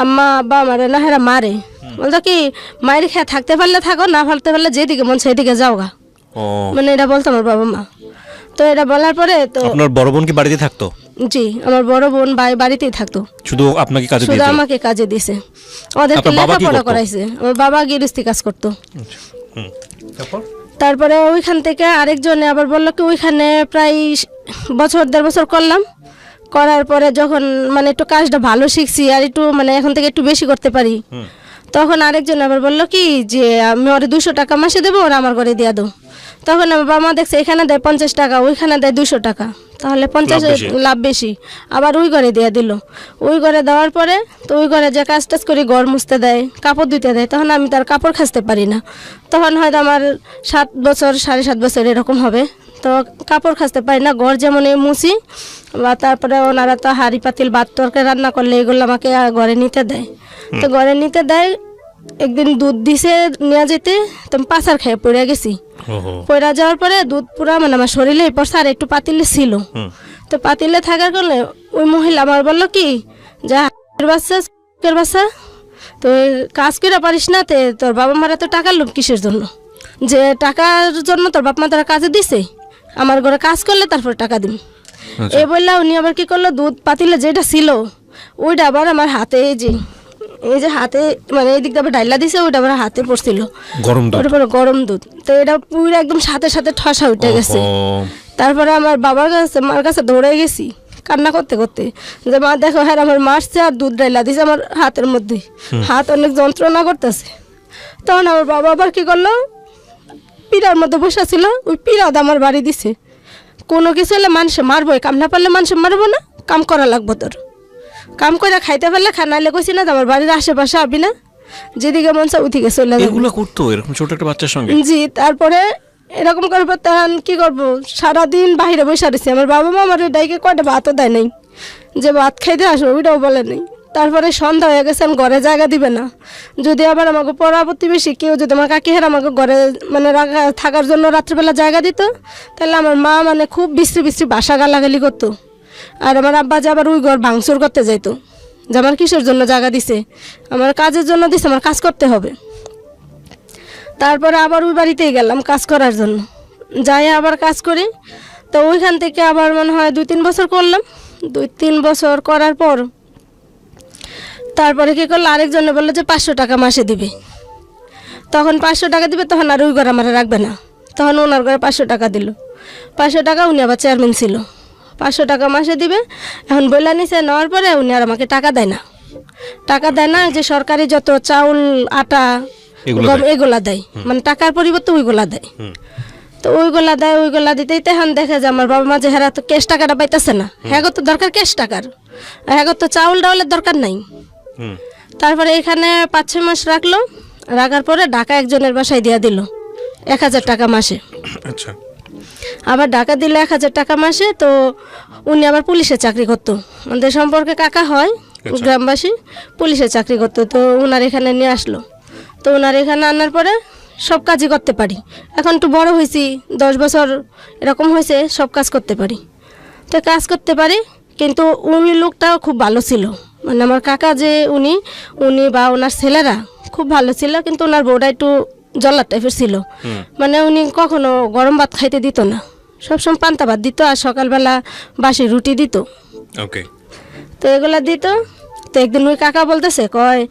আম্মা আব্বা আমার না হেরা মারে, বলতো কি মায়ের খেয়ে থাকতে পারলে থাকো, না পারতে পারলে যেদিকে মন সেদিকে যাও গা, মানে এটা বলতো আমার বাবা মা। তো এটা বলার পরে তো আপনার বড় বোন কি বাড়িতে থাকতো? জি, আমার বড় বোন বাড়িতেই থাকতো, শুধু আপনাকে কাজে শুধু দিয়েছিল? আমাকে কাজে দিয়েছে, ওদেরকে লেখাপড়া করাইছে। আমার বাবা গৃহস্থী কাজ করতো। তারপরে ওইখান থেকে আরেকজনে আবার বললো কি ওইখানে প্রায় বছর 1.5 বছর করলাম। করার পরে যখন মানে একটু কাজটা ভালো শিখছি আর একটু মানে এখন থেকে একটু বেশি করতে পারি, তখন আরেকজন আবার বললো কি যে আমি ওরে 200 টাকা মাসে দেবো, ওরা আমার ঘরে দিয়ে দাও। তখন আমার বাবা মা দেখছে এখানে দেয় 50 টাকা, ওইখানে দেয় 200 টাকা, তাহলে 50 লাভ বেশি, আবার ওই ঘরে দিয়ে দিল। ওই ঘরে দেওয়ার পরে তো ওই ঘরে যে কাজ টাজ করি, ঘর মুছতে দেয়, কাপড় ধুতে দেয়, তখন আমি তার কাপড় খাসতে পারি না। তখন হয়তো আমার 7 বছর 7.5 বছর এরকম হবে। তো কাপড় খাসতে পারি না, ঘর যেমন মুছি বা তারপরে ওনারা তো হাঁড়ি পাতিল ভাত তরকারি রান্না করলে এগুলো আমাকে ঘরে নিতে দেয়। তো ঘরে নিতে দেয়, একদিন দুধ দিছে নিয়ে যেতে, তো আমি পাচার খেয়ে পড়ে গেছি। পড়ে যাওয়ার পরে দুধ পুরা মানে আমার শরীরে পড়ছে, আর একটু পাতিলে ছিল। তো পাতিলে থাকার কারণে ওই মহিলা আমার বললো কি যা বাচ্চা তো কাজ করে পারিস না, তে তোর বাবা মারা তো টাকার লোভ কিসের জন্য, যে টাকার জন্য তোর বাপ মা তারা কাজে দিছে, আমার ঘরে কাজ করলে তারপর টাকা দিন। এই বললা উনি আবার কি করলো, দুধ পাতিলে যেটা ছিল ওইটা আবার আমার হাতে, এই যে হাতে মানে এই দিকটা আবার ডাইলা দিছে, ওইটা আবার হাতে পড়ছিল গরম দুধ। তো এটা পুরো একদম সাথে সাথে ঠসা উঠে গেছে। তারপরে আমার বাবার কাছে মার কাছে দৌড়ে গেছি কান্না করতে করতে, যে মা দেখো হ্যাঁ আমার মারছে আর দুধ ডাইলা দিছে আমার হাতের মধ্যে, হাত অনেক যন্ত্রণা করতেছে। তখন আমার বাবা আবার কি করলো, পিড়ার মধ্যে বসা ছিল, ওই পিড়াদ আমার বাড়ি দিছে। কোনো কিছু হলে মানুষে মারবো, কাম না পারলে মানুষে মারবো না, কাম করা লাগবো, তোর কাম করে খাইতে পারলে খা, নাইলে কইছি না আমার বাড়ির আশেপাশে আবি না, যেদিকে মন চায় ওইদিকে চলে যাবে। এগুলো করতো এরকম ছোট একটা বাচ্চার সঙ্গে? জি। তারপরে এরকম করবো, তখন কি করবো, সারাদিন বাইরে বসে রয়েছি। আমার বাবা মা আমার ডাইকে কয়টা ভাতও দেয় নাই, যে ভাত খাইতে আসবো ওইটাও বলে নেই। তারপরে সন্ধ্যা হয়ে গেছে, ঘরে জায়গা দিবে না। যদি আবার আমাকে পড়া প্রতিবেশী কেউ যদি আমার কাকি হের আমাকে ঘরে মানে থাকার জন্য রাত্রিবেলা জায়গা দিত, তাহলে আমার মা মানে খুব বিশ্রী বাসা গালাগালি করতো। আর আমার আব্বা যে আবার ওই ঘর ভাঙচুর করতে যাইতো, যে আমার কিসের জন্য জায়গা দিছে, আমার কাজের জন্য দিছে, আমার কাজ করতে হবে। তারপরে আবার ওই বাড়িতেই গেলাম কাজ করার জন্য, যাই আবার কাজ করি। তো ওইখান থেকে আবার মনে হয় 2-3 বছর করলাম। 2-3 বছর করার পর তারপরে কী করলো, আরেকজনে বললো যে 500 টাকা মাসে দিবে। তখন 500 টাকা দিবে, তখন আর ওই ঘর আমার রাখবে না, তখন ওনার ঘরে 500 টাকা দিল। 500 টাকা, উনি আবার চেয়ারম্যান ছিল, 500 টাকা মাসে দিবে। এখন বইলা নিছে, নেওয়ার পরে উনি আর আমাকে টাকা দেয় না, যে সরকারি যত চাউল আটা এগুলা দেয়, মানে টাকার পরিবর্তে ওইগুলা দেয়। তো ওইগুলা দিতেই তখন দেখে যে আমার বাবা মা যে হেরা তো ক্যাশ টাকাটা পাইতেছে না, হ্যাঁ তো দরকার ক্যাশ টাকার, হ্যাঁ তো চাউল ডাউলের দরকার নাই। তারপরে এখানে 5-6 মাস রাখার পরে ঢাকা একজনের বাসায় দিয়া দিল 1000 টাকা মাসে। আচ্ছা। আবার ঢাকা দিল 1000 টাকা মাসে। তো উনি আবার পুলিশে চাকরি করতো, আমাদের সম্পর্কে কাকা হয়, গ্রামবাসী, পুলিশে চাকরি করতো। তো ওনার এখানে নিয়ে আসলো। তো ওনার এখানে আনার পরে সব কাজই করতে পারি, এখন একটু বড় হয়েছি, 10 বছর এরকম হয়েছে, সব কাজ করতে পারি। তো কাজ করতে পারি, কিন্তু উনি লোকটাও খুব ভালো ছিল, মানে আমার কাকা যে উনি বা ওনার ছেলেরা খুব ভালো ছিল, কিন্তু ওনার বউটা একটু জল্লা টাইপের ছিল। মানে উনি কখনো গরম ভাত খাইতে দিত না, সবসময় পান্তা ভাত দিত, আর সকালবেলা বাসি রুটি দিত। তো এগুলা দিত। তো একদিন ওই কাকা বলতেছে, কয়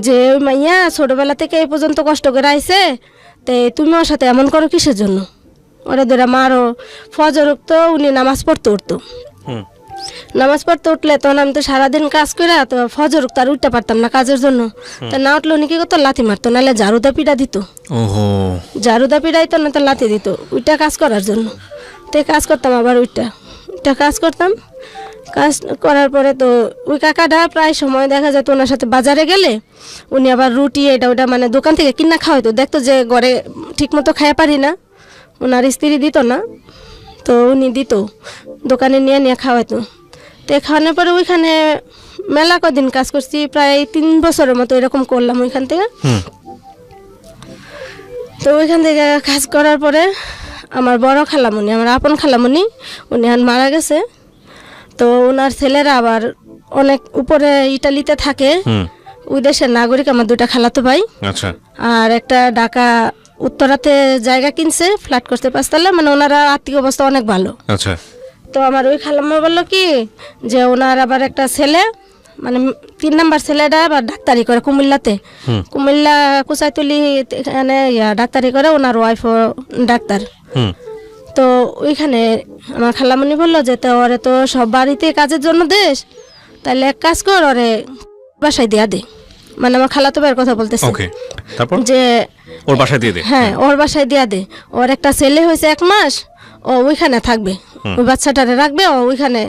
যে ওই মাইয়া ছোটবেলা থেকে এই পর্যন্ত কষ্ট করে আইছে, তো তুমি ওর সাথে এমন করো কিসের জন্য, ওরা ধরে মারো। ফজর তো উনি নামাজ পড়তে উঠলে, তখন আমি তো সারাদিন কাজ করে, তো ফজর তার উঠতে পারতাম না কাজের জন্য। তা না উঠলে উনি কি করতো, লাথি মারতো, নাহলে ঝাড়ুদা পিড়া দিত, ঝাড়ুদা পিড়াইতো না, তো লাথি দিত ওইটা কাজ করার জন্য। তো কাজ করতাম, আবার ওইটা কাজ করতাম। কাজ করার পরে তো ওই কাকাটা প্রায় সময় দেখা যেত ওনার সাথে বাজারে গেলে, উনি আবার রুটি এটা ওটা মানে দোকান থেকে কিনা খাওয়াইতো, দেখতো যে ঘরে ঠিক মতো খাইয়া পারি না, ওনার স্ত্রী দিত না, তো উনি দিত, দোকানে নিয়ে খাওয়াইতো। তো খাওয়ানোর পরে ওইখানে মেলা কদিন কাজ করছি, প্রায় 3 বছরের মতো এরকম করলাম ওইখান থেকে। তো ওইখান থেকে কাজ করার পরে আমার বড় খালামণি, আমার আপন খালামণি, উনি এখন মারা গেছে। তো ওনার ছেলেরা আবার অনেক উপরে ইটালিতে থাকে, ওই দেশের নাগরিক, আমার 2টা খালাতো ভাই। আচ্ছা আর একটা ঢাকা উত্তরাতে জায়গা কিনছে, ফ্ল্যাট করতে 5 তলা, মানে ওনারা আর্থিক অবস্থা অনেক ভালো। আচ্ছা তো আমার ওই খালাম্মা বললো কি যে ওনার আবার একটা ছেলে, মানে 3 নাম্বার ছেলেটা আবার ডাক্তারি করে কুমিল্লাতে, কুমিল্লা কুচাইতলি এখানে ডাক্তারি করে, ওনার ওয়াইফও ডাক্তার। হুম তো ওইখানে আমার খালামণি বললো যে তো ওরে তো সব বাড়িতে কাজের জন্য দেশ, তাহলে এক কাজ কর, ওরে বাসায় দেয়া দে। মানে আমার খালাতো ভাইয়ের কথা বলতেছে ওকে তারপর যে ওর বাসায় দিয়ে দে। হ্যাঁ ওর বাসায় দেয়া দে, ওর একটা ছেলে হয়েছে 1 মাস, ও ওইখানে থাকবে, ওই বাচ্চাটারে রাখবে, ও ওইখানে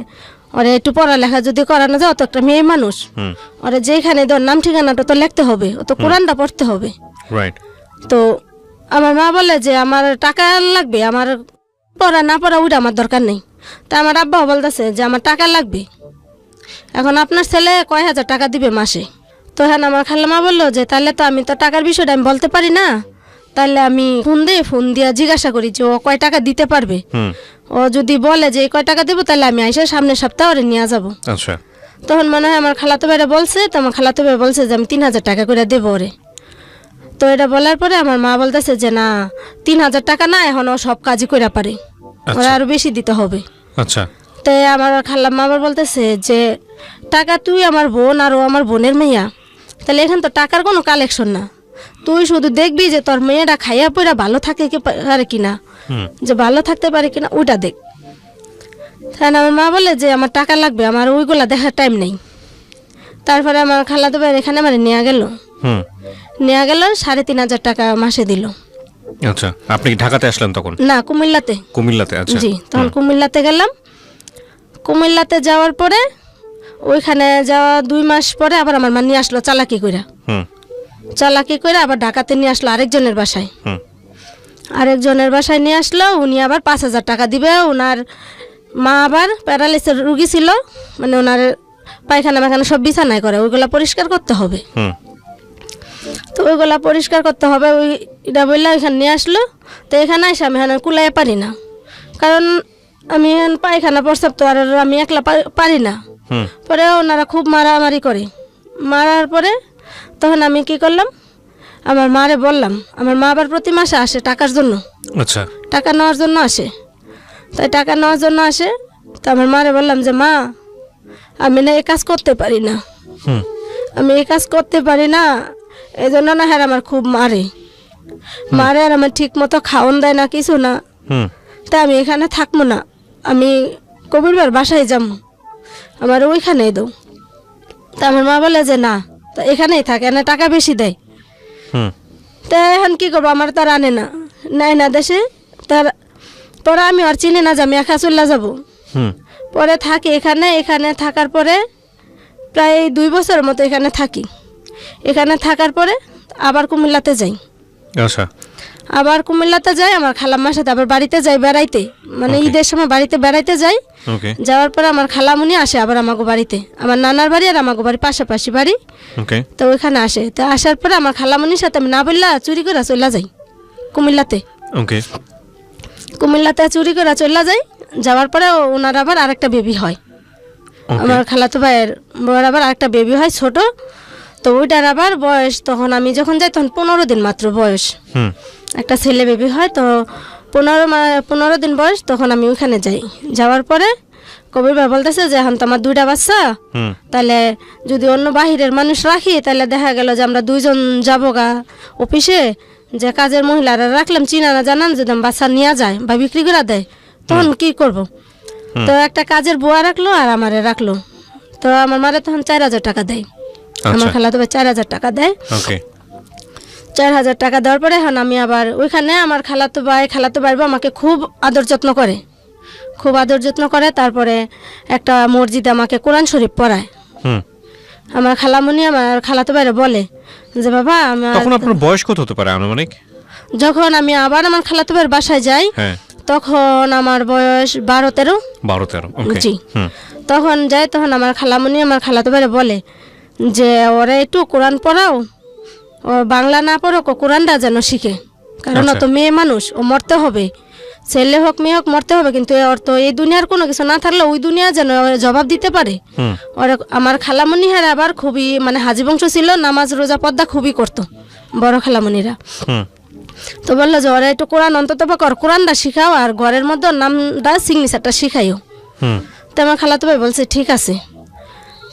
ওরে একটু পড়ালেখা যদি করানো যায়, ও তো একটা মেয়ে মানুষ, হুম ওরে যেখানে তোর নাম ঠিকানাটা তো লিখতে হবে, ও তো কোরআনটা পড়তে হবে। রাইট তো আমার মা বলে যে আমার টাকা লাগবে, আমার পড়া না পড়া ওইটা আমার দরকার নেই। তা আমার আব্বাও বলতেছে যে আমার টাকা লাগবে, এখন আপনার ছেলে কয় হাজার টাকা দিবে মাসে। তো হ্যাঁ আমার খালামা বললো যে তাহলে তো আমি তো টাকার বিষয়টা আমি বলতে পারি না, তাহলে আমি ফোন দিয়ে জিজ্ঞাসা করি যে ও কয় টাকা দিতে পারবে। হুম ও যদি বলে যে এই কয় টাকা দেবো, তাহলে আমি আইসা সামনের সপ্তাহে ওরে নিয়ে যাবো। আচ্ছা তখন মনে হয় আমার খালাতো ভাইরা বলছে, তো আমার খালাতো ভাই বলছে যে আমি 3,000 টাকা করে দেবো ওরে। তো এটা বলার পরে আমার মা বলতেছে যে না, 3,000 টাকা না, এখন ও সব কাজই করে পারে, ওরা আরো বেশি দিতে হবে। আচ্ছা তো আমার খালাম্মা আবার বলতেছে যে টাকা তুই আমার বোন আর ও আমার বোনের মেয়া, তাহলে এখানে তো টাকার কোনো কালেকশন না, তুই শুধু দেখবি যে তোর মেয়েটা খাইয়া পইরা ভালো থাকে কি পারে কিনা, হুম যে ভালো থাকতে পারে কিনা ওইটা দেখ। তাই আমার মা বলে যে আমার টাকা লাগবে, আমার ওইগুলা দেখার টাইম নেই। তারপরে আমার খালাতো ভাই এখানে আমার নিয়ে গেল, হুম নিয়ে গেল 3,500 টাকা মাসে দিল। আচ্ছা আপনি কি ঢাকাতে আসলেন তখন? না, কুমিল্লাতে। কুমিল্লাতে। আচ্ছা জি, তখন কুমিল্লাতে গেলাম। কুমিল্লাতে যাওয়ার পরে ওইখানে যাওয়া 2 মাস পরে আবার আমার মা নিয়ে আসলো চালাকি কইরা, হুম চালাকি করে আবার ঢাকাতে নিয়ে আসলো আরেকজনের বাসায়। হুম আরেকজনের বাসায় নিয়ে আসলো, উনি আবার 5,000 টাকা দিবে। ওনার মা আবার প্যারালাইসিস রুগী ছিল, মানে ওনার পায়খানা মাখানা সব বিছানায় করে, ওইগুলা পরিষ্কার করতে হবে। হুম তো ওইগুলা পরিষ্কার করতে হবে, ওই এটা বললে ওইখানে নিয়ে আসলো। তো এখানে এসে আমি এখানে কুলাইয়া পারি না, কারণ আমি পায়খানা প্রস্রাব তো আর আমি একলা পারি না। হুম পরে ওনারা খুব মারামারি করে, মারার পরে তখন আমি কি করলাম, আমার মারে বললাম। আমার মা আবার প্রতি মাসে আসে টাকার জন্য, আচ্ছা টাকা নেওয়ার জন্য আসে। তাই টাকা নেওয়ার জন্য আসে, তো আমার মারে বললাম যে মা, আমি না এই কাজ করতে পারি না, হুম আমি এই কাজ করতে পারি না, এই জন্য না হ্যাঁ আমার খুব মারে, আর আমার ঠিক মতো খাওয়ান দেয় না, কিছু না। হুম তা আমি এখানে থাকবো না, আমি কবিরবার বাসায় যাবো, আমার ওইখানেই দাও। তা আমার মা বলে যে না, তা এখানেই থাকে না, টাকা বেশি দেয়। হুম তা এখন কী করবো, আমার তার আনে না, নেয় না দেশে। তার পরে আমি আর চিনি না যে আমি একা চলে যাবো। হুম পরে থাকি এখানে, এখানে থাকার পরে প্রায় 2 বছরের মতো এখানে থাকি। এখানে থাকার পরে আবার কুমিল্লাতে যাই। আচ্ছা আবার কুমিল্লাতে যাই, আমার খালাম্মার সাথে আবার বাড়িতে যাই বেড়াইতে, মানে Okay. ঈদের সময় বাড়িতে বেড়াইতে যাই। ওকে যাওয়ার পরে আমার খালামুনি আসে আবার আমাকে বাড়িতে, আমার নানার বাড়ি আর আমাকে বাড়ি পাশাপাশি বাড়ি। ওকে তো ওইখানে আসে, তো আসার পরে আমার খালামুনির সাথে আমি না বললা চুরি করে চলে যাই কুমিল্লাতে। ওকে কুমিল্লাতে চুরি করে চলে যাই। যাওয়ার পরে ওনার আবার আরেকটা বেবি হয়, আমার খালাতো ভাইয়ের বউয়ের আবার আরেকটা বেবি হয় ছোট। তো ওইটার আবার বয়স, তখন আমি যখন যাই তখন 15 দিন মাত্র বয়স, হুম একটা ছেলে বেবি হয়। তো 15 দিন বয়স, তখন আমি ওইখানে যাই। যাওয়ার পরে কবির ভাই বলতেছে যে এখন তো আমার 2টা বাচ্চা, হুম তাহলে যদি অন্য বাহিরের মানুষ রাখি, তাহলে দেখা গেল যে আমরা 2 জন যাবো গা অফিসে, যে কাজের মহিলারা রাখলাম চিনা না জানান, যদি আমার বাচ্চা নিয়ে যায় বা বিক্রি করে দেয়, তখন কি করব। তো একটা কাজের বুয়া রাখলো আর আমারে রাখলো। তো আমার মারে তখন 4,000 টাকা দেয়, আমার খালাতো ভাই 4,000 টাকা দেয়। ওকে 4,000 টাকা দেওয়ার পরে এখন আমি আবার ওইখানে, আমার খালাতো ভাই আমাকে খুব আদর যত্ন করে, খুব আদর যত্ন করে। তারপরে একটা মসজিদে আমাকে কোরআন শরীফ পড়ায়। হুম আমার খালামুনি আমার খালাতো ভাইরা বলে যে বাবা তখন আপনার বয়স কত হতে পারে আনুমানিক? যখন আমি আবার আমার খালাতো ভাইয়ের বাসায় যাই, হ্যাঁ তখন আমার বয়স 12-13। 12-13 ওকে জি। হুম তখন যাই, তখন আমার খালামুনি আমার খালাতো ভাইরা বলে যে ওরা একটু কোরআন পড়াও, ও বাংলা না পড়ো, কোরআনটা যেন শিখে, কারণ ও তো মেয়ে মানুষ, ও মরতে হবে, ছেলে হোক মেয়ে হোক মরতে হবে, কিন্তু ওর তো এই দুনিয়ার কোনো কিছু না থাকলে ওই দুনিয়া যেন ওর জবাব দিতে পারে। হুম ওর আমার খালামণি হার আবার খুবই মানে হাজি বংশ ছিল, নামাজ রোজা পর্দা খুবই করতো বড় খালামণিরা। হুম তো বললো যে ওরা একটু কোরআন অন্তত কোরআনটা শিখাও, আর ঘরের মধ্যে ওর নামটা সিগনেচারটা শিখাইও। হুম তো আমার খালাতো ভাই বলছে ঠিক আছে।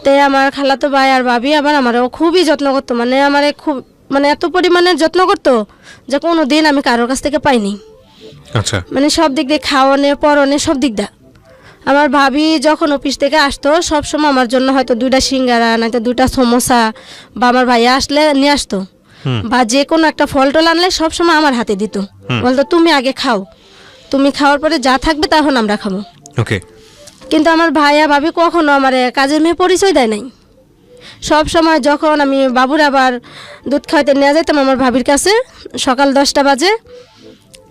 তো আমার খালাতো ভাই আর ভাবি আবার আমারও খুবই যত্ন করতো, মানে আমারে খুব মানে এত পরিমাণে যত্ন করতো যে কোনো দিন আমি কারোর কাছ থেকে পাইনি। আচ্ছা মানে সব দিক দিয়ে খাওয়ানে পরনে সব দিক দা। আমার ভাবি যখন অফিস থেকে আসতো সবসময় আমার জন্য হয়তো 2টা সিঙ্গারা নয়তো 2টা সমোসা, বা আমার ভাইয়া আসলে নিয়ে আসতো, হুম বা যে কোনো একটা ফল টল আনলে সবসময় আমার হাতে দিত। বলতো তুমি আগে খাও, তুমি খাওয়ার পরে যা থাকবে তখন আমরা খাবো। ওকে কিন্তু আমার ভাইয়া ভাবি কখনো আমার কাজের মেয়ে পরিচয় দেয় নাই। সব সময় যখন আমি বাবুর আবার দুধ খাওয়াতে নিয়ে যেতাম আমার ভাবির কাছে সকাল 10টা বাজে,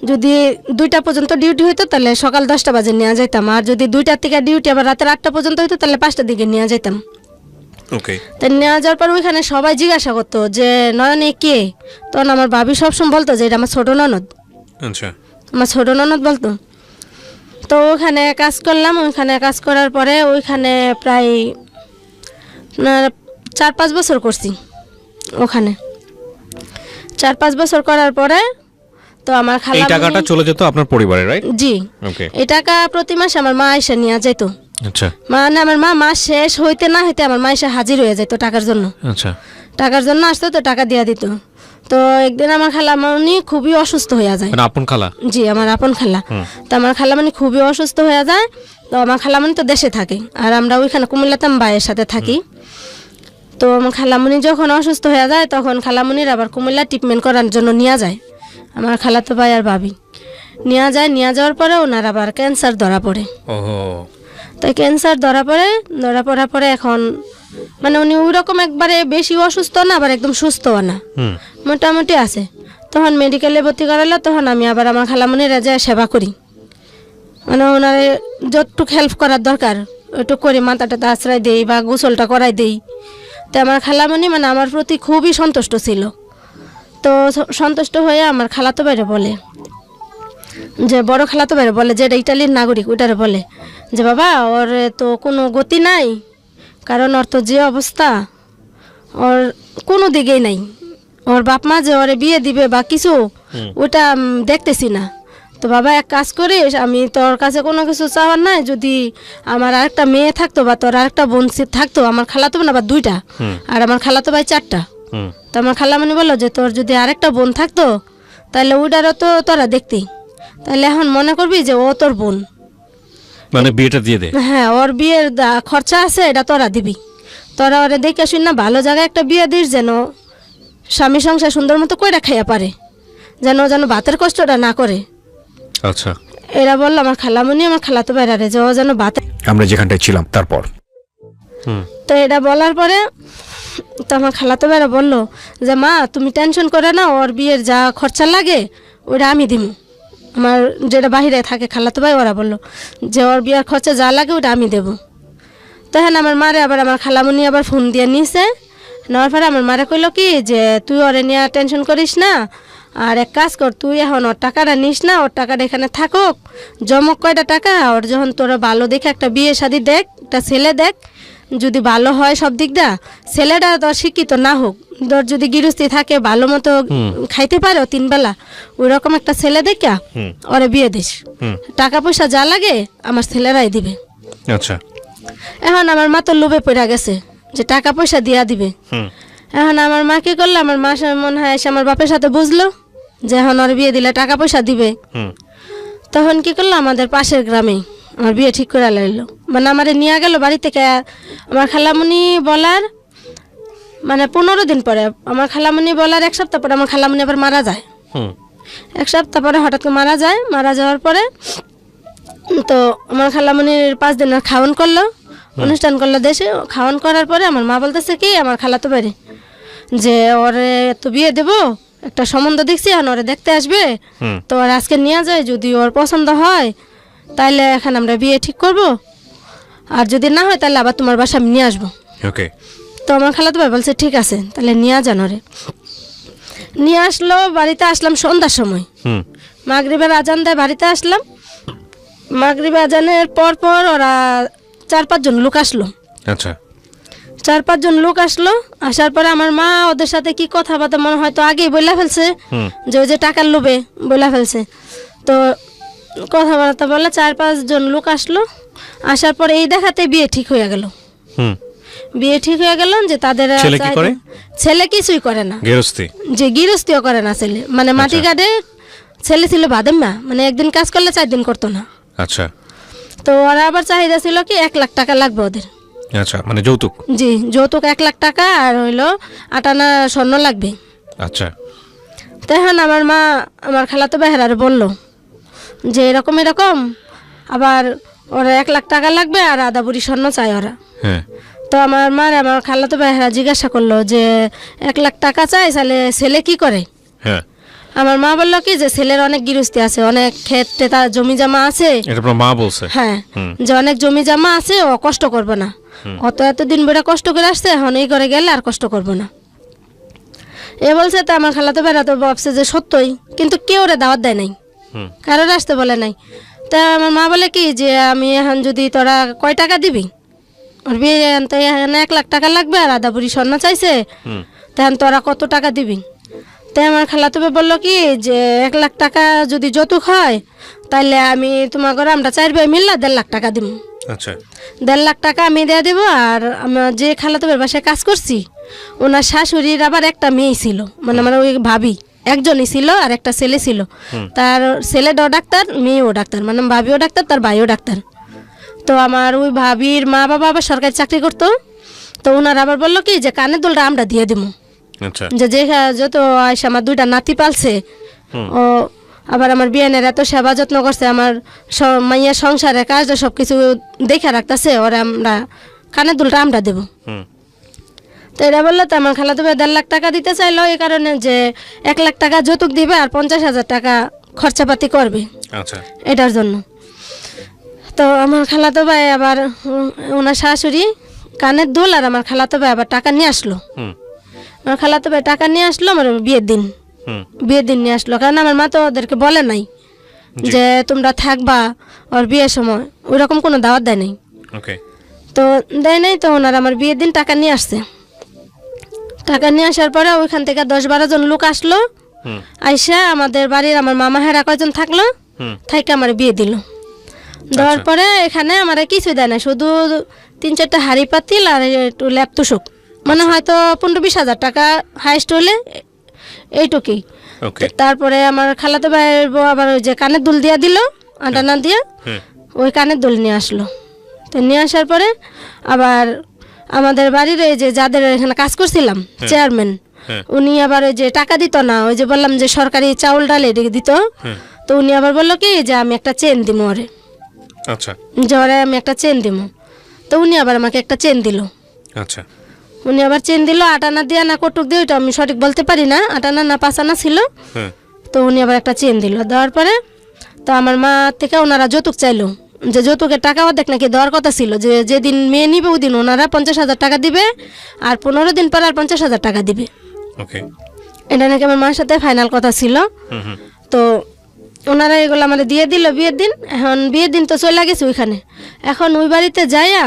যদি 2টা পর্যন্ত ডিউটি হইতো তাহলে সকাল 10টা বাজে নিয়ে যেতাম, আর যদি 2টার থেকে ডিউটি আবার রাতের 8টা পর্যন্ত হইতো তাহলে 5টার দিকে নিয়ে যেতাম। ওকে তাই নিয়ে যাওয়ার পর ওইখানে সবাই জিজ্ঞাসা করতো যে নয়নে কে, তখন আমার ভাবি সবসময় বলতো যে এটা আমার ছোটো ননদ, আচ্ছা আমার ছোটো ননদ বলতো। তো ওখানে কাজ করলাম, ওইখানে কাজ করার পরে ওইখানে প্রায় 4-5 বছর করছি। ওখানে 4-5 বছর করার পরে তো আমার এই খালা টাকাটা চলে যেত আপনার পরিবারে, রাইট? জি ওকে এই টাকা প্রতি মাসে আমার মা এসে নিয়ে যেত। আচ্ছা মানে আমার মা মাস শেষ হইতে না হইতে আমার মা এসে হাজির হয়ে যেত টাকার জন্য। আচ্ছা টাকার জন্য আসতো তো টাকা দিয়ে দিত। তো একদিন আমার খালামণি খুবই অসুস্থ হয়ে যায়। মানে আপন খালা? জি আমার আপন খালা। তো আমার খালামণি খুবই অসুস্থ হয়ে যায়। তো আমার খালামণি তো দেশে থাকে আর আমরা ওইখানে কুমিল্লাতে ভাইয়ের সাথে থাকি। তো আমার খালামণি যখন অসুস্থ হয়ে যায় তখন খালামণির আবার কুমিল্লা ট্রিটমেন্ট করার জন্য নিয়ে যায় আমার খালাতো ভাই আর ভাবি। নিয়ে যাওয়ার পরে ওনার আবার ক্যান্সার ধরা পড়ে। ওহো তাই ক্যান্সার ধরা পড়ার পরে এখন মানে উনি ওই রকম একবারে বেশি অসুস্থ না, আবার একদম সুস্থও না, হুম মোটামুটি আছে। তখন মেডিকেলে ভর্তি করালো, তখন আমি আবার আমার খালামণিরা যা সেবা করি, মানে ওনার যতটুকু হেল্প করার দরকার ওইটুকু করি, মাথাটাতে আশ্রয় দেই বা গোসলটা করাই দেই। তো আমার খালামণি মানে আমার প্রতি খুবই সন্তুষ্ট ছিল। তো সন্তুষ্ট হয়ে আমার খালাতো বাইরে বলে যে বড় খালাতো বাইরে বলে যে এটা ইটালির নাগরিক, ওইটারে বলে যে বাবা ওর তো কোনো গতি নাই, কারণ ওর তো যে অবস্থা ওর কোনো দিকেই নাই, ওর বাপ মা যে ওরে বিয়ে দিবে বা কিছু ওটা দেখতেছি না। তো বাবা এক কাজ করিস, আমি তোর কাছে কোনো কিছু চাওয়ার নাই, যদি আমার আরেকটা মেয়ে থাকতো বা তোর আরেকটা বোন থাকতো, আমার খালাতো বোন আবার 2টা আর আমার খালাতো ভাই 4টা। তো আমার খালামণি বললো যে তোর যদি আরেকটা বোন থাকতো তাহলে ওইটারও তো তোরা দেখতি, তাহলে এখন মনে করবি যে ও তোর বোন, মানে বিয়েটা দিয়ে দে। হ্যাঁ ওর বিয়ের খরচা আছে এটা তোরা দিবি, তোরা ওরে দেখে শুন না ভালো জায়গায় একটা বিয়ে দিস, যেন স্বামী সংসার সুন্দর মতো কইরা খাইয়া পারে, যেন ভাতের কষ্টটা না করে। আচ্ছা এরা বললো আমার খালামণি আমার খালাতো বাইরে যে ও যেন ভাতে। আমরা যেখানটায় ছিলাম তারপর হুম তো এটা বলার পরে তো আমার খালাতো বাইরা বললো যে মা তুমি টেনশন করে না, ওর বিয়ের যা খরচা লাগে ওটা আমি দিব। আমার যেটা বাহিরে থাকে খালাতো ভাই ওরা বললো যে ওর বিয়ের খরচা যা লাগে ওটা আমি দেবো। তখন আমার মারে আবার আমার খালামণি আবার ফোন দিয়ে নিছে, নেওয়ার পরে আমার মারে কইলো কি যে তুই ওরে নিয়ে টেনশন করিস না, আর এক কাজ কর তুই এখন ওর টাকাটা নিস না, ওর টাকাটা এখানে থাকুক, জমক কয়টা টাকা, ওর যখন তোরা ভালো দেখে একটা বিয়ে শাদি দেখ, একটা ছেলে দেখ, যদি ভালো হয় সব দিক দা, ছেলেটা তোর শিক্ষিত না হোক, তোর যদি গৃহস্থী থাকে ভালো মতো খাইতে পারো 3 বেলা, ওই রকম একটা ছেলে দেখা ওরে বিয়ে দিস, টাকা পয়সা যা লাগে আমার ছেলেরাই দিবে। আচ্ছা এখন আমার মা তো লোভে পড়ে গেছে যে টাকা পয়সা দিয়া দিবে। এখন আমার মা কি করলো, আমার মা মনে হয় এসে আমার বাপের সাথে বুঝলো যে এখন ওর বিয়ে দিলে টাকা পয়সা দিবে। তখন কি করলো, আমাদের পাশের গ্রামে আমার বিয়ে ঠিক করে লাগলো, মানে আমারে নিয়ে গেল বাড়ি থেকে। আমার খালামণি বলার মানে 15 দিন পরে, আমার খালামণি বলার 1 সপ্তাহ পরে আমার খালামণি আবার মারা যায়। 1 সপ্তাহ পরে হঠাৎ করে মারা যায়। মারা যাওয়ার পরে তো আমার খালামণির 5 দিনের খাওয়ান করলো, অনুষ্ঠান করলো দেশে। খাওয়ান করার পরে আমার মা বলতেছে কি আমার খালাতো বাড়ি যে ওরে তো বিয়ে দেবো, একটা সম্বন্ধ দেখছি, এখন ওরে দেখতে আসবে, তো ওর আজকে নিয়ে যায়, যদি ওর পছন্দ হয় তাহলে এখন আমরা বিয়ে ঠিক করব, আর যদি না হয় তাহলে আবার তোমার বাসা আমি নিয়ে আসবো। ওকে তো আমার খালাতো ভাই বলছে ঠিক আছে তাহলে নিয়ে যান ওরে। নিয়ে আসলো, বাড়িতে আসলাম সন্ধ্যার সময়। মাগরিবের আজান দেয়, বাড়িতে আসলাম। মাগরিবের আজানের পর পর ওরা 4-5 জন লোক আসলো। আচ্ছা 4-5 জন লোক আসলো। আসার পরে আমার মা ওদের সাথে কি কথাবার্তা মনে হয়তো আগেই বলে ফেলছে, হুম যে ওই যে টাকার লোভে বলে ফেলছে। তো কথাবার্তা বলে 4-5 জন লোক আসলো। আসার পরে এই দেখাতে বিয়ে ঠিক হয়ে গেল। হুম বিয়ে ঠিক হয়ে গেল যে তাদের ছেলে কি করে? ছেলে কিছুই করে না, গেরস্তি। যে গৃহস্থিও করে না ছেলে, মানে মাটি কাটে। ছেলে ছিল বাদেম্মা, মানে একদিন কাজ করলে 4 দিন করতো না। আচ্ছা তো ওরা আবার চাহিদা ছিল কি 1 লাখ টাকা লাগবে ওদের। আচ্ছা মানে যৌতুক। জি, যৌতুক 1 লাখ টাকা, আর হইলো 8 আনা স্বর্ণ লাগবে। আচ্ছা তখন আমার মা আমার খালাতো বেহেরারে বলল যে এরকম এরকম, আবার ওরা 1 লাখ টাকা লাগবে আর আধা বুড়ি স্বর্ণ চাই ওরা। হ্যাঁ তো আমার মা আমার খালাতো বেহেরা জিজ্ঞাসা করলো যে 1 লাখ টাকা চাই, তাহলে ছেলে কি করে? হ্যাঁ আমার মা বললো কি যে ছেলের অনেক গৃহস্থী আছে, অনেক ক্ষেত্রে তার জমি জমা আছে। এটা আপনার মা বলছে? হ্যাঁ, হুম। যে অনেক জমি জমা আছে, ও কষ্ট করবে না। অত এতদিন বেড়ে কষ্ট করে আসছে, এখন এই করে গেলে আর কষ্ট করবে না। এ বলছে। তো আমার খালাতো বেড়া তো ভাবছে যে সত্যই, কিন্তু কেউ ওরা দাওয়াত দেয় নাই, হুম কারোর আসতে বলে নাই। তা আমার মা বলে কি যে আমি এখন যদি তোরা কয় টাকা দিবি, ওর বিয়ে তো এখানে 1 লাখ টাকা লাগবে আর আধা বুড়ি স্বর্ণ চাইছে, হুম তখন তোরা কত টাকা দিবি? তাই আমার খালাতো ভাই বললো কি যে 1 লাখ টাকা যদি যৌতুক হয়, তাহলে আমি তোমার ঘরে আমরা 4 ভাই মিললে 1.5 লাখ টাকা দিব। আচ্ছা 1.5 লাখ টাকা আমি দিয়ে দেবো। আর আমার যে খালাতো ভাইয়ের বাসায় কাজ করছি, ওনার শাশুড়ির আবার একটা মেয়ে ছিল, মানে আমার ওই ভাবি একজনই ছিল, আর একটা ছেলে ছিল। তার ছেলেটাও ডাক্তার, মেয়েও ডাক্তার, মানে ভাবিও ডাক্তার, তার ভাইও ডাক্তার। তো আমার ওই ভাবির মা বাবা আবার সরকারি চাকরি করতো। তো ওনার আবার বললো কি যে কানের দুলটা আমরা দিয়ে দিব। আচ্ছা যে যত আয়সা আমার 2টা নাতি পালছে, ও আবার আমার বিয়ানের এত সেবা যত্ন করছে, আমার মাইয়া সংসারে কাজটা সব কিছু দেখে রাখতেছে, ওরা আমরা কানের দুলটা আমরা দেবো। হুম তো এটা বললো। তো আমার খালাতো ভাই 1.5 লাখ টাকা দিতে চাইলো, এই কারণে যে 1 লাখ টাকা যৌতুক দিবে আর 50,000 টাকা খরচাপাতি করবে আচ্ছা এটার জন্য। তো আমার খালাতো ভাই আবার ওনার শাশুড়ি কানের দুল আর আমার খালাতো ভাই আবার টাকা নিয়ে আসলো। হুম আমার খালাতো ভাই টাকা নিয়ে আসলো আমার বিয়ের দিন। হুম বিয়ের দিন নিয়ে আসলো, কারণ আমার মা তো ওদেরকে বলে নাই যে তোমরা থাকবা ওর বিয়ের সময়, ওইরকম কোনো দাওয়াত দেয় নাই। ওকে তো দেয় নাই। তো ওনার আমার বিয়ের দিন টাকা নিয়ে আসছে। টাকা নিয়ে আসার পরে ওইখান থেকে 10-12 জন লোক আসলো। হুম আইসা আমাদের বাড়ির আমার মামা হেরা কয়জন থাকলো, হুম থাইকে আমার বিয়ে দিল। দেওয়ার পরে এখানে আমার কিছুই দেয় না, শুধু 3-4টা হাড়ি পাতিল আর একটু ল্যাপ তুষক, মানে হয়তো 15-20 হাজার টাকা হাইস্ট হলে এইটুকুই। ওকে তারপরে আমার খালাতো ভাইয়ের বউ আবার ওই যে কানের দুল দিয়া দিল, আটা না দিয়ে হ্যাঁ ওই কানের দুল নিয়ে আসলো। তো নিয়ে আসার পরে আবার আমাদের বাড়ির এই যে যাদের এখানে কাজ করছিলাম চেয়ারম্যান, হ্যাঁ উনি আবার ওই যে টাকা দিত না, ওই যে বললাম যে সরকারি চাউল ডাল এদিকে দিত। হ্যাঁ তো উনি আবার বললো কি যে আমি একটা চেন দিব ওরে, আচ্ছা যে ওরে আমি একটা চেন দিব। তো উনি আবার আমাকে একটা চেন দিল। আচ্ছা উনি আবার চেন দিল 8 আনা দিয়া না কটুক দিয়ে, ওইটা আমি সঠিক বলতে পারি না, 8 আনা না 5 আনা ছিল। হ্যাঁ তো উনি আবার একটা চেন দিল। দেওয়ার পরে তো আমার মা থেকে ওনারা যৌতুক চাইলো, যে যৌতুকের টাকাও দেখ নাকি দেওয়ার কথা ছিল, যে যেদিন মেয়ে নিবে ওই দিন ওনারা 50,000 টাকা দিবে, আর 15 দিন পর আর 50,000 টাকা দিবে। ওকে এটা নাকি আমার মার সাথে ফাইনাল কথা ছিল। হুম হুম তো ওনারা এগুলো আমাদের দিয়ে দিল বিয়ের দিন। এখন বিয়ের দিন তো চলে গেছে ওইখানে। এখন ওই বাড়িতে যাইয়া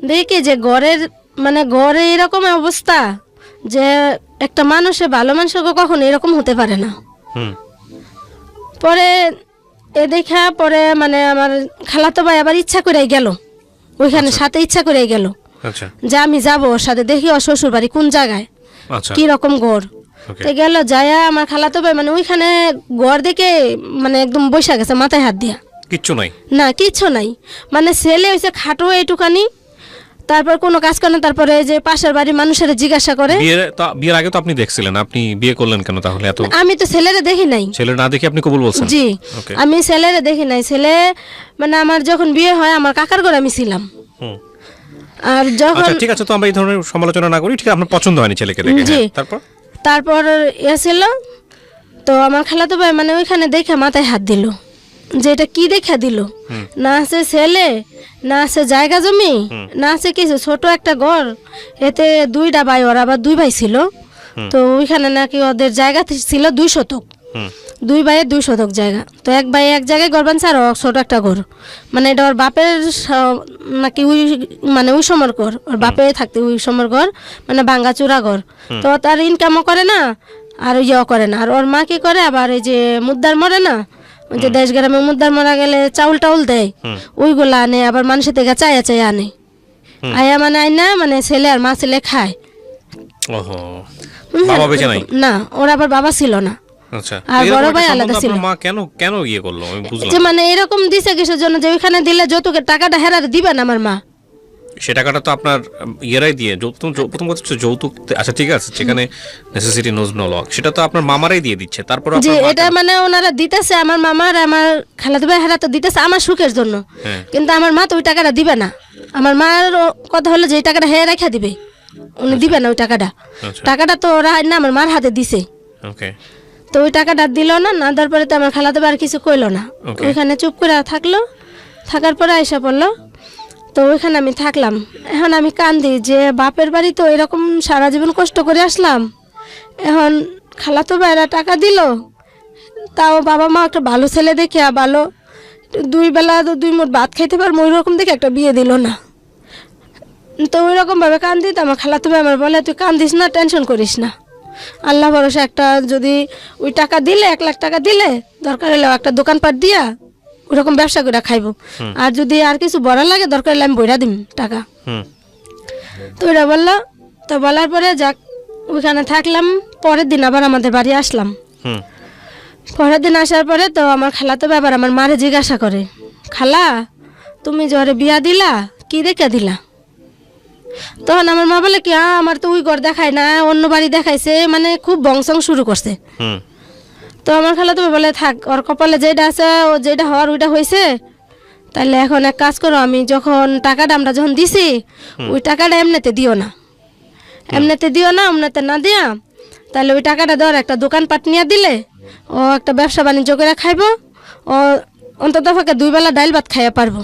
দেখি যে ঘরে এরকম অবস্থা, যে একটা মানুষে ভালো মানুষকে কখনো এরকম হতে পারে না। হুম পরে এ দেখা পরে মানে আমার খালাতো ভাই আবার ইচ্ছা করে গেল ওইখানে, সাথে ইচ্ছা করে গেল আচ্ছা যে আমি যাবো ওর সাথে, দেখি ওর শ্বশুর বাড়ি কোন জায়গায়, আচ্ছা কি রকম ঘর। ওকে তো গেল যায়া আমার খালাতো ভাই মানে ওইখানে ঘর দেখে মানে একদম বসে গেছে মাথায় হাত দিয়া। কিচ্ছু নাই? না কিচ্ছু নাই, মানে ছেলে হয়েছে খাটো এইটুকানি, তারপর কোনো কাজ করে না। তারপরে এই যে পাশের বাড়ির মানুষের জিজ্ঞাসা করে। বিয়ের আগে তো আপনি দেখছিলেন, আপনি বিয়ে করলেন কেন তাহলে? এত আমি তো ছেলেরে দেখি নাই। ছেলে না দেখে আপনি কবুল বলছেন? জি, ওকে আমি ছেলেরে দেখি নাই। ছেলে মানে আমার যখন বিয়ে হয় আমার কাকার ঘরে আমি ছিলাম। হুম আর যখন আচ্ছা ঠিক আছে, তো আমরা এই ধরনের সমালোচনা না করি, ঠিক আছে? আপনার পছন্দ হয়নি ছেলেকে দেখে? জি। তারপর তারপর ছিল, তো আমার খালাতো ভাই মানে ওইখানে দেখে মাথায় হাত দিল, যে এটা কি দেখা দিল, না আছে ছেলে, না আছে জায়গা জমি, না আছে কিছু, ছোট একটা ঘর, এতে 2টা ভাই, ওরা আবার 2 ভাই ছিল। তো ওইখানে নাকি ওদের জায়গা ছিল 2 শতক। 2 ভাইয়ের 2 শতক জায়গা। তো এক ভাই এক জায়গায় ঘর বানছে আর ওর ছোট একটা ঘর, মানে এটা ওর বাপের নাকি ওই সময়ের ঘর, ওর বাপে থাকতে ওই সময়ের ঘর, মানে ভাঙ্গা চূড়া ঘর। তো তার ইনকামও করে না আর ইয়েও করে না। আর ওর মা কি করে, আবার এই যে মুদ্দার মরে না, ওই যে দেশ গ্রামে মুদ্দার মারা গেলে চাউল টাউল দেয়, ওইগুলো আনে, আবার মানুষের থেকে চাইয়া চাইয়া আনে। আয়া মানে আইনা মানে ছেলে আর মা ছেলে খায়। ওহো, বাবা বেঁচে নাই? না, ওর আবার বাবা ছিল না। আচ্ছা, আর এরকম বড় একটা ভাই আলাদা সম্বন্ধ ছিল। আপনার মা কেন কেন ইয়ে করলো আমি বুঝলাম যে না। মানে এরকম দিছে কিসের জন্য, যে ওইখানে দিলে যৌতুকের টাকাটা হেরার দিবে না আমার মা। সে টাকাটা তো আপনার ইয়েরাই দিয়ে প্রথম কথা হচ্ছে যৌতুক। আচ্ছা ঠিক আছে, যেখানে নেসেসিটি নোজ নো ল, সেটা তো আপনার মামারাই দিয়ে দিচ্ছে। তারপর যে এটা মানে ওনারা দিতেছে, আমার মামার আমার খালাতো ভাই হেরা তো দিতেছে আমার সুখের জন্য, কিন্তু আমার মা তো ওই টাকাটা দিবে না। আমার মার কথা হলো যে এই টাকাটা হেরে রেখা দিবে, উনি দিবে না ওই টাকাটা। টাকাটা তো ওরা না আমার মার হাতে দিছে। ওকে, তো ওই টাকাটা দিল না, না দেওয়ার পরে তো আমার খালাতো ভাই আর কিছু কইলো না, ওইখানে চুপ করে থাকলো। থাকার পরে আইসা পড়লো। তো ওইখানে আমি থাকলাম। এখন আমি কান্দি যে বাপের বাড়ি তো এরকম সারা জীবন কষ্ট করে আসলাম, এখন খালাতো ভাইরা টাকা দিল, তাও বাবা মা একটা ভালো ছেলে দেখে ভালো 2 বেলা 2 মুঠ ভাত খাইতে পারবো ওই রকম দেখে একটা বিয়ে দিল না। তো ওই রকমভাবে কান্দি। তো আমার খালাতো ভাই আমার বলে, তুই কান্দিস না, টেনশন করিস না, আল্লাহ ভরসা একটা যদি ওই টাকা দিলে 1 লাখ টাকা দিলে দরকার হলে একটা দোকানপাট দিয়া ওরকম ব্যবসা করে খাইব, আর যদি আর কিছু বড় লাগে দরকার হলে আমি বইরা দিম টাকা। তো ওইটা বললো। তো বলার পরে যাক ওইখানে থাকলাম। পরের দিন আবার আমাদের বাড়ি আসলাম। পরের দিন আসার পরে তো আমার খালাতো ব্যাপার আমার মারে জিজ্ঞাসা করে, খালা তুমি জরে বিয়া দিলা কি রেখে দিলা? তখন আমার মা বলে কি, আমার তো ওই ঘর দেখায় না, অন্য বাড়ি দেখাইছে, মানে খুব বংশং শুরু করছে। তো আমার খালাতো বলে, থাক ওর কপালে যেটা আছে, ও যেটা হওয়ার ওইটা হয়েছে, তাহলে এখন এক কাজ করো, আমি যখন টাকাটা আমরা যখন দিছি ওই টাকাটা এমনিতে দিও না, এমনিতে না দিয়া তাহলে ওই টাকাটা দেওয়ার একটা দোকানপাট নিয়ে দিলে ও একটা ব্যবসা বাণিজ্য করে খাইব, ও অন্তত ফাঁকে 2 বেলা ডাইল ভাত খাইয়া পারবো।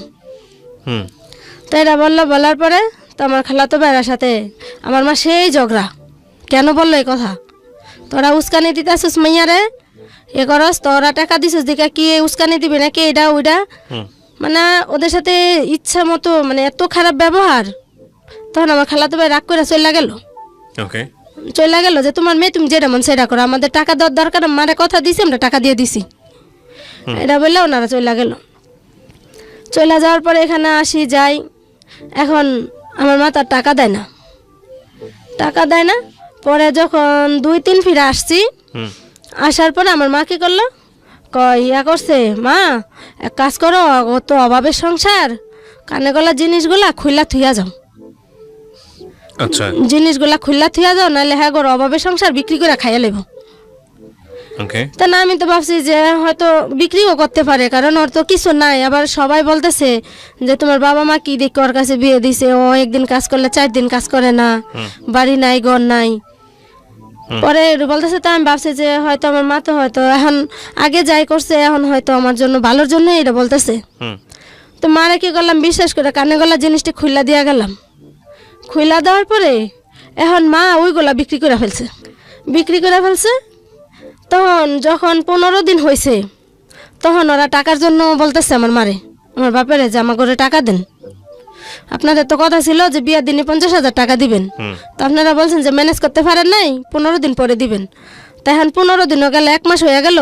তো এটা বললো। বলার পরে তো আমার খালাতো ভাইয়ের সাথে আমার মা সেই ঝগড়া, কেন বললো এই কথা, তোরা উস্কানি দিতে আসিস মাইয়ারে, এ করস, তোরা টাকা দিছিস দেখে কি উস্কানি দিবি নাকি এটা ওইটা, মানে ওদের সাথে ইচ্ছা মতো মানে এত খারাপ ব্যবহার। তখন আমার খালাতো ভাই রাগ করে চলে গেল। চলে গেল যে তোমার মেয়ে তুমি যেটা মন সেটা করো, আমাদের টাকা দেওয়ার দরকার, মারে কথা দিছি আমরা টাকা দিয়ে দিছি, এটা বললে ওনারা চলে গেল। চলে যাওয়ার পরে এখানে আসি যাই, এখন আমার মা তার টাকা দেয় না। পরে যখন 2-3 ফিরে আসছি, আসার পরে আমার মা কি করলো, ইয়া করছে, মা এক কাজ করো, ও তো অভাবের সংসার, কানে গলা জিনিসগুলা খুইলা থুইয়া যাও। আচ্ছা, জিনিসগুলা খুইলা থুইয়া যাও, নাহলে হ্যাঁ গোর অভাবের সংসার বিক্রি করে খাইয়া লেব। তা না, আমি তো ভাবছি যে হয়তো বিক্রিও করতে পারে, কারণ ওর তো কিছু নাই। আবার সবাই বলতেছে যে তোমার বাবা মা কি দেখে ওর কাছে বিয়ে দিছে, ও একদিন কাজ করলে 4 দিন কাজ করে না, বাড়ি নাই ঘর নাই। পরে বলতেছে, তো আমি ভাবছি যে হয়তো আমার মা তো হয়তো এখন আগে যাই করছে, এখন হয়তো আমার জন্য ভালোর জন্য এটা বলতেছে। তো মারে কি করলাম, বিশ্বাস করে কানে গলা জিনিসটা খুইলা দিয়া গেলাম। খুইলা দেওয়ার পরে এখন মা ওইগুলা বিক্রি করে ফেলছে। তখন যখন 15 দিন হয়েছে, তখন ওরা টাকার জন্য বলতেছে আমার মারে, আমার বাপেরে, যে আমার ঘরে টাকা দেন, আপনাদের তো কথা ছিল যে বিয়ার দিনে 50,000 টাকা দিবেন, তো আপনারা বলছেন যে ম্যানেজ করতে পারেন নাই, 15 দিন পরে দিবেন। তখন 15 দিনও গেল, 1 মাস হয়ে গেল,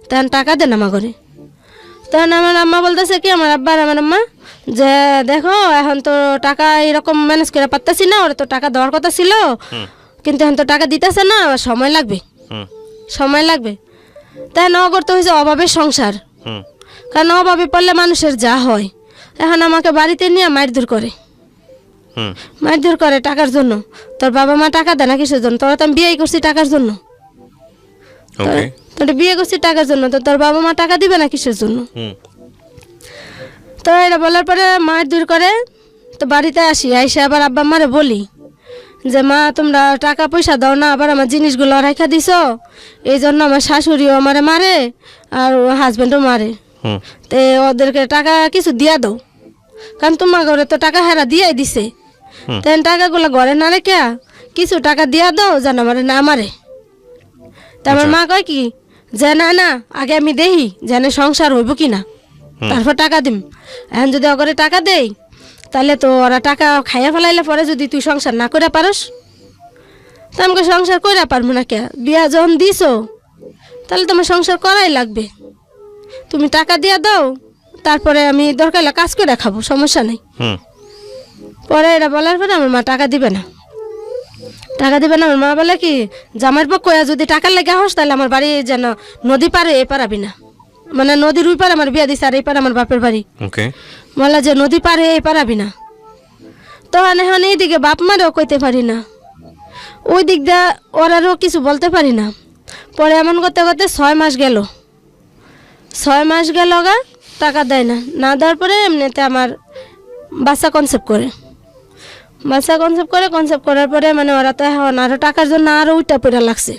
তখন টাকা দেন আমার ঘরে। তখন আমার আম্মা বলতেছে কি, আমার আব্বা আর আমার আম্মা, যে দেখো এখন তো টাকা এরকম ম্যানেজ করে পারতেছি না, ওরা তো টাকা দেওয়ার কথা ছিল, কিন্তু এখন তো টাকা দিতেছে না, সময় লাগবে। তাই নগর তো হয়েছে অভাবের সংসার, কারণ অভাবে পড়লে মানুষের যা হয়। এখন আমাকে বাড়িতে নিয়ে মারধর করে টাকার জন্য। তোর বাবা মা টাকা দেয় না কিসের জন্য, তোরা তো আমি বিয়ে করছি টাকার জন্য, তোর বিয়ে করছি টাকার জন্য, তো তোর বাবা মা টাকা দিবে না কিসের জন্য। তো এটা বলার পরে মারধর করে। তো বাড়িতে আইসে আবার আব্বা মারে বলি যে মা তোমরা টাকা পয়সা দাও না, আবার আমার জিনিসগুলো রেখা দিছ, এই জন্য আমার শাশুড়িও আমারে মারে আর হাজব্যান্ডও মারে। তো ওদেরকে টাকা কিছু দিয়া দাও, কারণ তোমার ঘরে তো টাকা হেরা দিয়াই দিছে, তেন টাকাগুলো ঘরে না রেখে কিছু টাকা দিয়া দাও যেন আমারে না মারে। তা আমার মা কয় কি যে না না আগে আমি দেখি জানে সংসার হইব কি না, তারপর টাকা দিম। এখন যদি অগরে টাকা দেই তাহলে তো ওরা টাকা খাইয়া ফেলাইলে পরে যদি তুই সংসার না করে পারস, তা আমাকে সংসার করে পারবো না কে? বিয়া যখন দিছো তাহলে তোমার সংসার করাই লাগবে। তুমি টাকা দিয়া দাও, তারপরে আমি দরকার হলে কাজ করে খাবো, সমস্যা নেই। হুম পরে এটা বলার পরে আমার মা টাকা দিবে না। টাকা দিবে না, আমার মা বলে কি জামাইর পক্ষ যদি টাকার লেগে হস তাহলে আমার বাড়ি যেন নদী পারে এ পারাবি না, মানে নদীর ওই পারে আমার বিয়া দিছে আর এই পারে আমার বাপের বাড়ি। ওকে। বলে যে নদী পারে এই পারাবি না। তখন এখন এইদিকে বাপ মারেও কইতে পারি না, ওই দিক দিয়ে ওরারও কিছু বলতে পারি না। পরে এমন করতে করতে 6 মাস গেল। 6 মাস গেল গা, টাকা দেয় না। না দেওয়ার পরে এমনিতে আমার বাচ্চা কনসেপ্ট করে, কনসেপ্ট করার পরে মানে ওরা তো এখন আরও টাকার জন্য আরও উইটা পড়া লাগছে।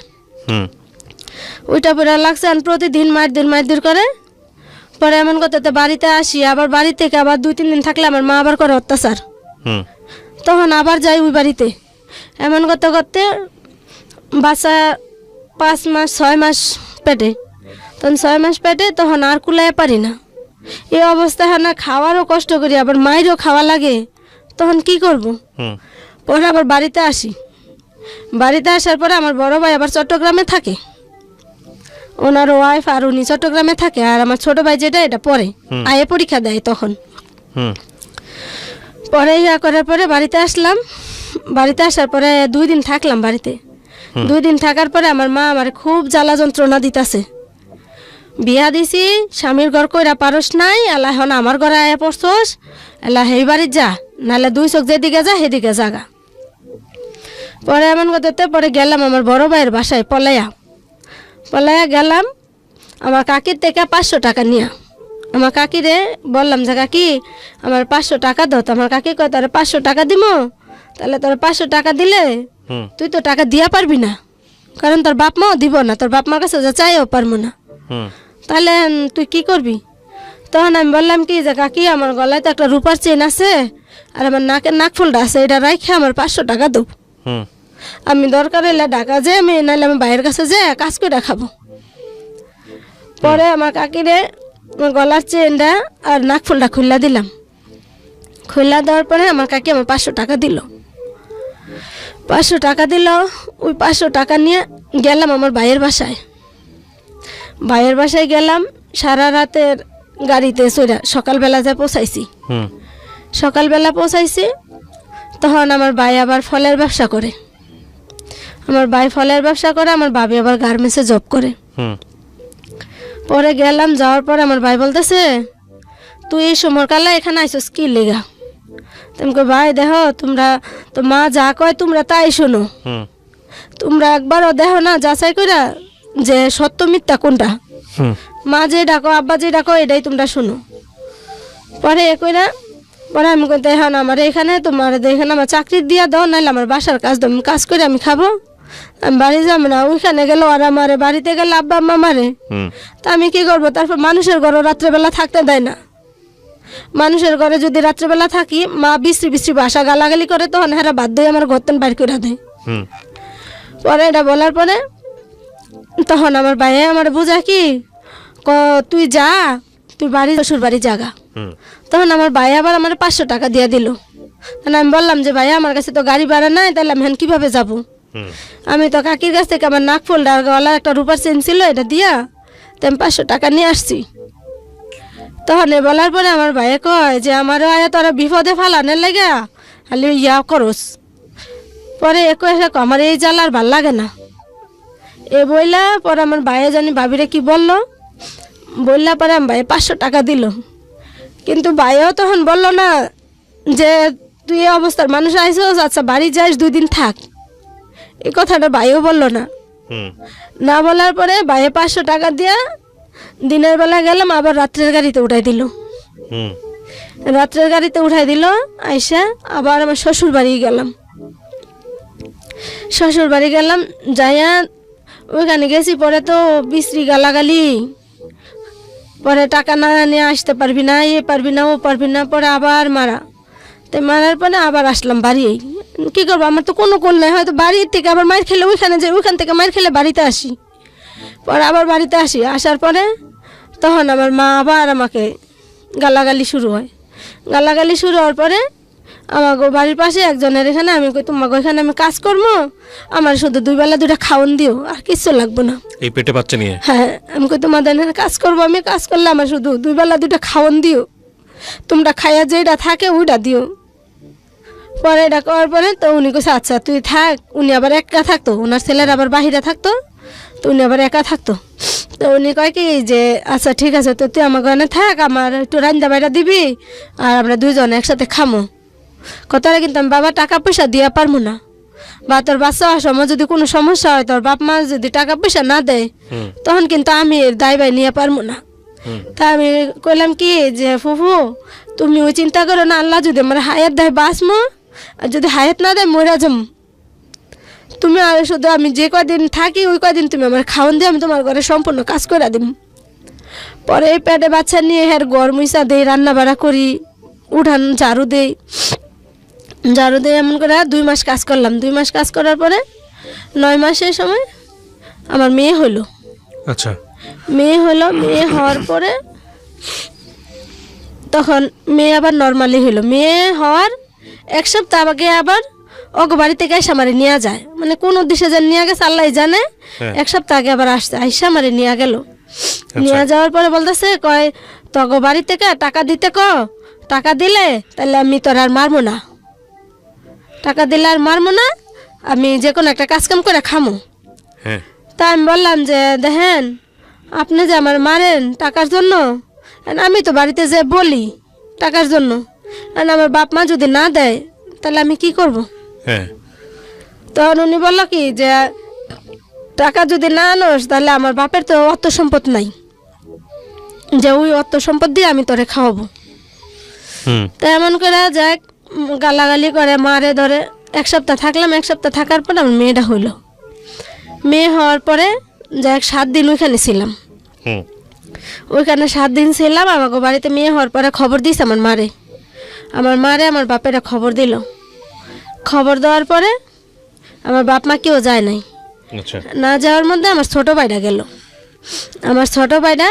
আর প্রতিদিন মারধর করে। পরে এমন করতে তো বাড়িতে আসি, আবার বাড়ি থেকে আবার 2-3 দিন থাকলে আমার মা আবার করে অত্যাচার। তখন আবার যাই ওই বাড়িতে। এমন করতে করতে বাচ্চা 5 মাস 6 মাস পেটে, তখন 6 মাস পেটে, তখন আর কুলাইয়া পারি না। এই অবস্থায় না খাওয়ারও কষ্ট করি, আবার মায়েরও খাওয়া লাগে, তখন কি করব? পরে আবার বাড়িতে আসি। বাড়িতে আসার পরে আমার বড় ভাই আবার চট্টগ্রামে থাকে, ওনার ওয়াইফ আর উনি চট্টগ্রামে থাকে, আর আমার ছোট ভাই যেটা এটা পরে আয়ে পরীক্ষা দেয়। তখন পরে ইয়া করার পরে বাড়িতে আসলাম। বাড়িতে আসার পরে 2 দিন থাকলাম বাড়িতে। 2 দিন থাকার পরে আমার মা আমার খুব জ্বালা যন্ত্রণা দিতেছে। বিয়া দিছি, স্বামীর ঘর কইরা পারস নাই, এলা এখন আমার ঘরে আয়া পড়ছস, এলা সেই বাড়ির যা, নাহলে 2 চোখ যেদিকে যা সেদিকে জাগা। পরে এমন করতে পরে গেলাম আমার বড় ভাইয়ের বাসায়, পলাইয়া গেলাম আমার কাকির থেকে 500 টাকা নিয়ে। আমার কাকিরে বললাম যে কাকি আমার 500 টাকা দাও। তো আমার কাকি কয় তোর 500 টাকা দিব, তাহলে তোর 500 টাকা দিলে তুই তো টাকা দিয়া পারবি না, কারণ তোর বাপ মাও দিব না, তোর বাপ মার কাছে যা চাইও পারবো না, তাহলে তুই কি করবি? তখন আমি বললাম কি যে কাকি আমার গলায় তো একটা রূপার চেন আছে আর আমার নাকের নাকফুলটা আছে, এটা রাখে আমার 500 টাকা দেব। আমি দরকার হলে ঢাকা যে আমি নাহলে আমি বাইরের কাছে যে কাজ করে খাবো। পরে আমার কাকিরে গলার চেনটা আর নাকফুলটা খুললা দিলাম। খুললা দেওয়ার পরে আমার কাকি আমার 500 টাকা দিল। 500 টাকা দিল। ওই 500 টাকা নিয়ে গেলাম আমার ভাইয়ের বাসায়। ভাইয়ের বাসায় গেলাম, সারা রাতের গাড়িতে চড়া সকালবেলা যা পৌঁছাইছি। সকালবেলা পৌঁছাইছি, তখন আমার ভাই আবার ফলের ব্যবসা করে। আমার ভাই ফলের ব্যবসা করে, আমার ভাবি আবার গার্মেন্টসে জব করে। পরে গেলাম, যাওয়ার পরে আমার ভাই বলতেছে তুই এই সময়কালে এখানে আইসস কি লেগা? তুমি ভাই দেখো তোমরা তো মা যা কয় তোমরা তাই শোনো, তোমরা একবারও দেখো না যাচাই কইরা যে সত্য মিথ্যা কোনটা। মা যে ডাকো আব্বা যে ডাকো এটাই তোমরা শোনো। পরে এ কইরা পরে আমি কই দেখো না আমার এখানে তোমার এখানে আমার চাকরি দিয়া দাও, নাহলে আমার বাসার কাজ দাও, কাজ করে আমি খাবো, আমি বাড়ি যাবো না। ওইখানে গেলে ওরা মারে, বাড়িতে গেলে আব্বা আম্মা মারে, তা আমি কি করবো? তারপর মানুষের ঘরে রাত্রেবেলা থাকতে দেয় না। মানুষের ঘরে যদি রাত্রেবেলা থাকি মা বিশ্রী বাসা গালাগালি করে, তখন হেরা বাধ্য হয়ে আমার ঘরতেন বাইর করে দেয়। পরে এটা বলার পরে তখন আমার ভাইয়া আমার বোঝা কি তুই যা, তুই বাড়ি শ্বশুর বাড়ি জাগা। তখন আমার ভাই আবার আমার 500 টাকা দিয়ে দিল। তাহলে আমি বললাম যে ভাইয়া আমার কাছে তো গাড়ি ভাড়া নাই, তাহলে আমি এখন কীভাবে যাবো? আমি তো কাকির কাছ থেকে আমার নাকফুলটা আর গলার একটা রূপার চেন ছিল, এটা দিয়া তো আমি 500 টাকা নিয়ে আসছি। তখন বলার পরে আমার ভাইয়া কয় যে আমারও আয়া তোরা বিপদে ফালানের লেগে খালি ইয়া করস। পরে একো এসে আমার এই জ্বালা আর ভাল লাগে না এ বইলা। পরে আমার ভাইয়া জানি ভাবিরে কি বললো, বললা পরে আমার ভাই 500 টাকা দিল। কিন্তু ভাইয়াও তখন বললো না যে তুই এই অবস্থার মানুষ আইসস, আচ্ছা বাড়ি যাইস 2 দিন থাক, এই কথাটা ভাইও বললো না। না বলার পরে ভাইয়ে 500 টাকা দিয়া দিনের বেলা গেলাম, আবার রাত্রের গাড়িতে উঠাই দিল। রাত্রের গাড়িতে উঠাই দিল, আইসা আবার আমার শ্বশুর বাড়ি গেলাম। শ্বশুর বাড়ি গেলাম, যাইয়া ওইখানে গেছি। পরে তো বিশ্রী গালাগালি, পরে টাকা না নিয়ে আসতে পারবি না, এ পারবি না, ও পারবি না, পরে আবার মারা। তো মারার পরে আবার আসলাম বাড়ি। কী করবো, আমার তো কোনো কোল নাই, হয়তো বাড়ির থেকে আবার মার খেলে ওইখানে যাই, ওইখান থেকে মার খেলে বাড়িতে আসি। পরে আবার বাড়িতে আসি, আসার পরে তখন আমার মা আবার আমাকে গালাগালি শুরু হয়। গালাগালি শুরু হওয়ার পরে আমাকে বাড়ির পাশে একজনের এখানে আমি কই তোমাকে ওইখানে আমি কাজ করবো, আমার শুধু 2 বেলা 2টা খাওয়ান দিও, আর কিছু লাগবে না। এই পেটে বাচ্চা নিয়ে? হ্যাঁ, আমি কই তোমাদের এখানে কাজ করবো, আমি কাজ করলে আমার শুধু 2 বেলা 2টা খাওয়ান দিও, তোমরা খাইয়া যেটা থাকে ওইটা দিও। পরে এটা করার পরে তো উনি কইছে আচ্ছা তুই থাক। উনি আবার একা থাকতো, ওনার ছেলের আবার বাহিরে থাকতো, তো উনি আবার একা থাকতো। তো উনি কয় কি যে আচ্ছা ঠিক আছে, তো তুই আমার ঘরে থাক, আমার একটু রান্না বাইরা দিবি, আর আমরা 2 জন একসাথে খামো। কথাটা কিন্তু আমি বাবা টাকা পয়সা দিয়া পারবো না, বা তোর বাচ্চা হওয়ার সময় যদি কোনো সমস্যা হয়, তোর বাপ মা যদি টাকা পয়সা না দেয়, তখন কিন্তু আমি এর দায় বাই নিয়ে পারবো না। তা আমি কইলাম কি যে ফুফু তুমি ওই চিন্তা করো না, আল্লাহ যদি আমার হায়াত দেয় বাঁচমো, আর যদি হায়াত না দেয় মরা যাম। তুমি আর শুধু আমি যে কদিন থাকি ওই কদিন তুমি আমার খাওয়ান দিয়ে আমি তোমার ঘরে সম্পূর্ণ কাজ করে দিম। পরে এই পেটে বাচ্চা নিয়ে হ্যাঁ গড় মুইসা দেই, রান্না বাড়া করি, উঠান ঝাড়ু দেই, ঝাড়ু দিয়ে এমন করে 2 মাস কাজ করলাম। 2 মাস কাজ করার পরে 9 মাসের সময় আমার মেয়ে হলো। আচ্ছা, মেয়ে হলো, মেয়ে হওয়ার পরে তখন মেয়ে আবার নর্মালি হলো। মেয়ে হওয়ার 1 সপ্তাহ আগে আবার ওকে বাড়ি থেকে এসে আমারে নিয়ে যায়, মানে কোন উদ্দেশ্যে যেন নিয়ে গেছে আল্লাহ জানে। 1 সপ্তাহ আগে আবার আসছে, আইসা আমারে নিয়ে গেল। নিয়ে যাওয়ার পরে বলতেছে কয় তোকে বাড়ি থেকে টাকা দিতে টাকা দিলে তাহলে আমি তোর আর মারবো না, টাকা দিলে আর মারবো না, আমি যে কোনো একটা কাজ কাম করে খামো। তা আমি বললাম যে দেখেন আপনি যে আমার মারেন টাকার জন্য, আমি তো বাড়িতে যে বলি টাকার জন্য, আর আমার বাপ মা যদি না দেয় তাহলে আমি কি করব? তখন উনি বললো কি যে টাকা যদি না আনোস তাহলে আমার বাপের তো অর্থ সম্পদ নাই, যে ওই অর্থ সম্পদ দিয়ে আমি তোরে খাওয়াবো। তো এমন করে যাক গালাগালি করে মারে ধরে 1 সপ্তাহ থাকলাম। 1 সপ্তাহ থাকার পর আমার মেয়েটা হইলো। মেয়ে হওয়ার পরে যাক 7 দিন ওইখানে ছিলাম। ওইখানে 7 দিন ছিলাম। আমাকে বাড়িতে মেয়ে হওয়ার পরে খবর দিয়েছে আমার মারে, আমার বাপেরা খবর দিল। খবর দেওয়ার পরে আমার বাপ মা কেউ যায় নাই। না যাওয়ার মধ্যে আমার ছোট ভাইটা গেল। আমার ছোট ভাইটা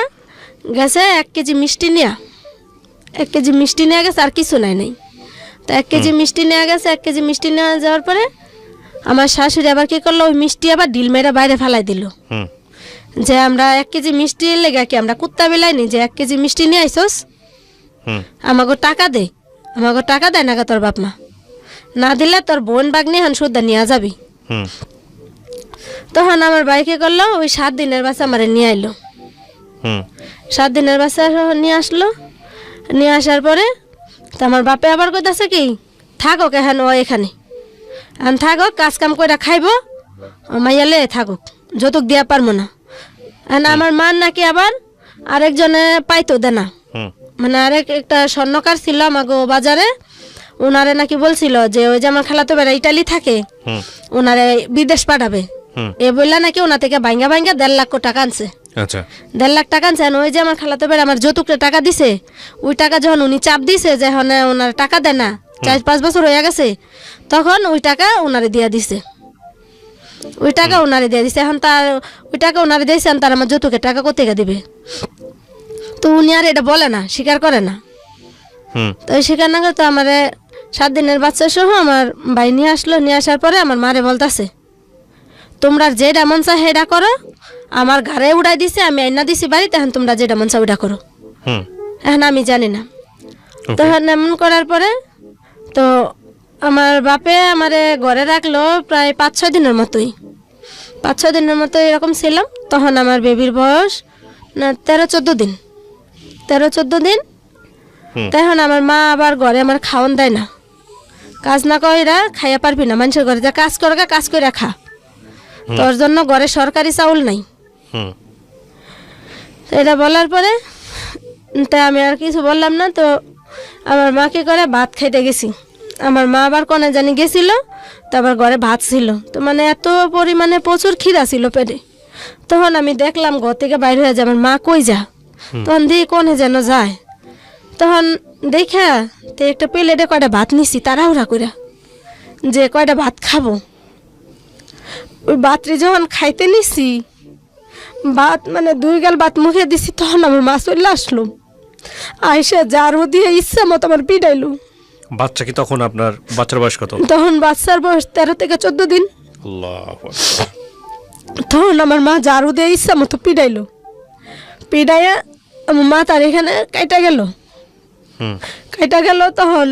গেছে 1 কেজি মিষ্টি নিয়ে, 1 কেজি মিষ্টি নিয়ে গেছে, আর কিছু নাই। তো 1 কেজি মিষ্টি নিয়ে গেছে। 1 কেজি মিষ্টি নিয়ে যাওয়ার পরে আমার শাশুড়ি আবার কি করলো, ওই মিষ্টি আবার ডিল মেরে বাইরে ফেলাই দিল। যে আমরা 1 কেজি মিষ্টি লেগে কি আমরা কুত্তা বেলাইনি যে 1 কেজি মিষ্টি নিয়ে আইসোস, আমাকে টাকা দে। আমাকে টাকা দেয় না তোর বাপ মা, না দিলে তোর বোন বাগনি হান সুদ্ধা নিয়ে যাবি। তখন আমার ভাই কি করলো, ওই 7 দিনের বাচ্চা আমারে নিয়ে আইলো। 7 দিনের বাচ্চা নিয়ে আসলো। নিয়ে আসার পরে তো আমার বাপে আবার কইতাছে কি থাকুক এখন ও এখানে, এখন থাকুক কাজ কাম করে খাইব, মাইয়ালে থাকুক, যৌতুক দিয়া পারবো না। এখন আমার মার নাকি আবার আরেকজনে পাইতো দেনা, মানে একটা স্বর্ণকার ছিল আমাগো বাজারে, ওনারে নাকি বলছিল যে ওই যে আমার খালাতো বেড়া ইটালি থাকে, ওনারে বিদেশ পাঠাবে। এ বললা নাকি ওনা থেকে ভাঙ্গা 1.5 লাখ টাকা আনছে। 1.5 লাখ টাকা আনছে। ওই যে আমার খালাতো বেড়া আমার যৌতুকটা টাকা দিছে, ওই টাকা যখন উনি চাপ দিছে যে এখন ওনার টাকা দেয় না, 4-5 বছর হয়ে গেছে, তখন ওই টাকা ওনারে দিয়া দিছে। ওই টাকা ওনারে দিয়ে দিছে। এখন তার ওই টাকা ওনারে দিয়েছে, তার আমার যৌতুকের টাকা কোথেকে দিবে? তো উনি আর এটা বলে না, স্বীকার করে না। তো স্বীকার না করে তো আমার 7 দিনের বাচ্চা সহ আমার ভাই নিয়ে আসলো। নিয়ে আসার পরে আমার মারে বলতেছে তোমরা যেটা মন চায় সেটা করো, আমার ঘরে উড়াই দিছে, আমি আইনা দিছি বাড়িতে, এখন তোমরা যেটা মন চায় ওটা করো। এখন আমি জানি না। তখন এমন করার পরে তো আমার বাপে আমারে ঘরে রাখলো প্রায় 5-6 দিনের মতোই, 5-6 দিনের মতো এরকম ছিলাম। তখন আমার বেবির বয়স না 13-14 দিন, 13-14 দিন। তখন আমার মা আবার ঘরে আমার খাওয়ান দেয় না, কাজ না কইরা খাইয়া পারবি না, মানুষের ঘরে যা কাজ করগা কাজ করে খা, তোর জন্য ঘরে সরকারি চাউল নাই। এটা বলার পরে তাই আমি আর কিছু বললাম না। তো আমার মা কি করে ভাত খাইতে গেছি, আমার মা আবার কোনে জানি গেছিল, তো আবার ঘরে ভাত ছিল। তো মানে এত পরিমাণে প্রচুর খিদা ছিল পেটে। তখন আমি দেখলাম ঘর থেকে বাইরে হয়ে যায়, আমার মা কই যা, তখন দিয়ে কোনে যেন যায়। তখন দেখা তো একটা প্লেটে কয়টা ভাত নিছি তাড়াহুড়া করে, যে কয়টা ভাত খাবো। ওই ভাতটি যখন খাইতে নিছি, ভাত মানে 2 গাল ভাত মুখে দিছি, তখন আমার মা চলে আসলো, আইসা ঝাড়ু দিয়ে ইচ্ছা মতো আমার পিটাইলো। বাচ্চা কি তখন আপনার বাচ্চার বয়স কত? তখন বাচ্চার বয়স 13 থেকে 14 দিন। আল্লাহু আকবার। তখন আমার মা ঝাড়ু দিয়ে ইচ্ছা মতো পিটাইলো, পিটাইয়া আমার মা তার এখানে কাইটা গেল। হুম। কাইটা গেল, তখন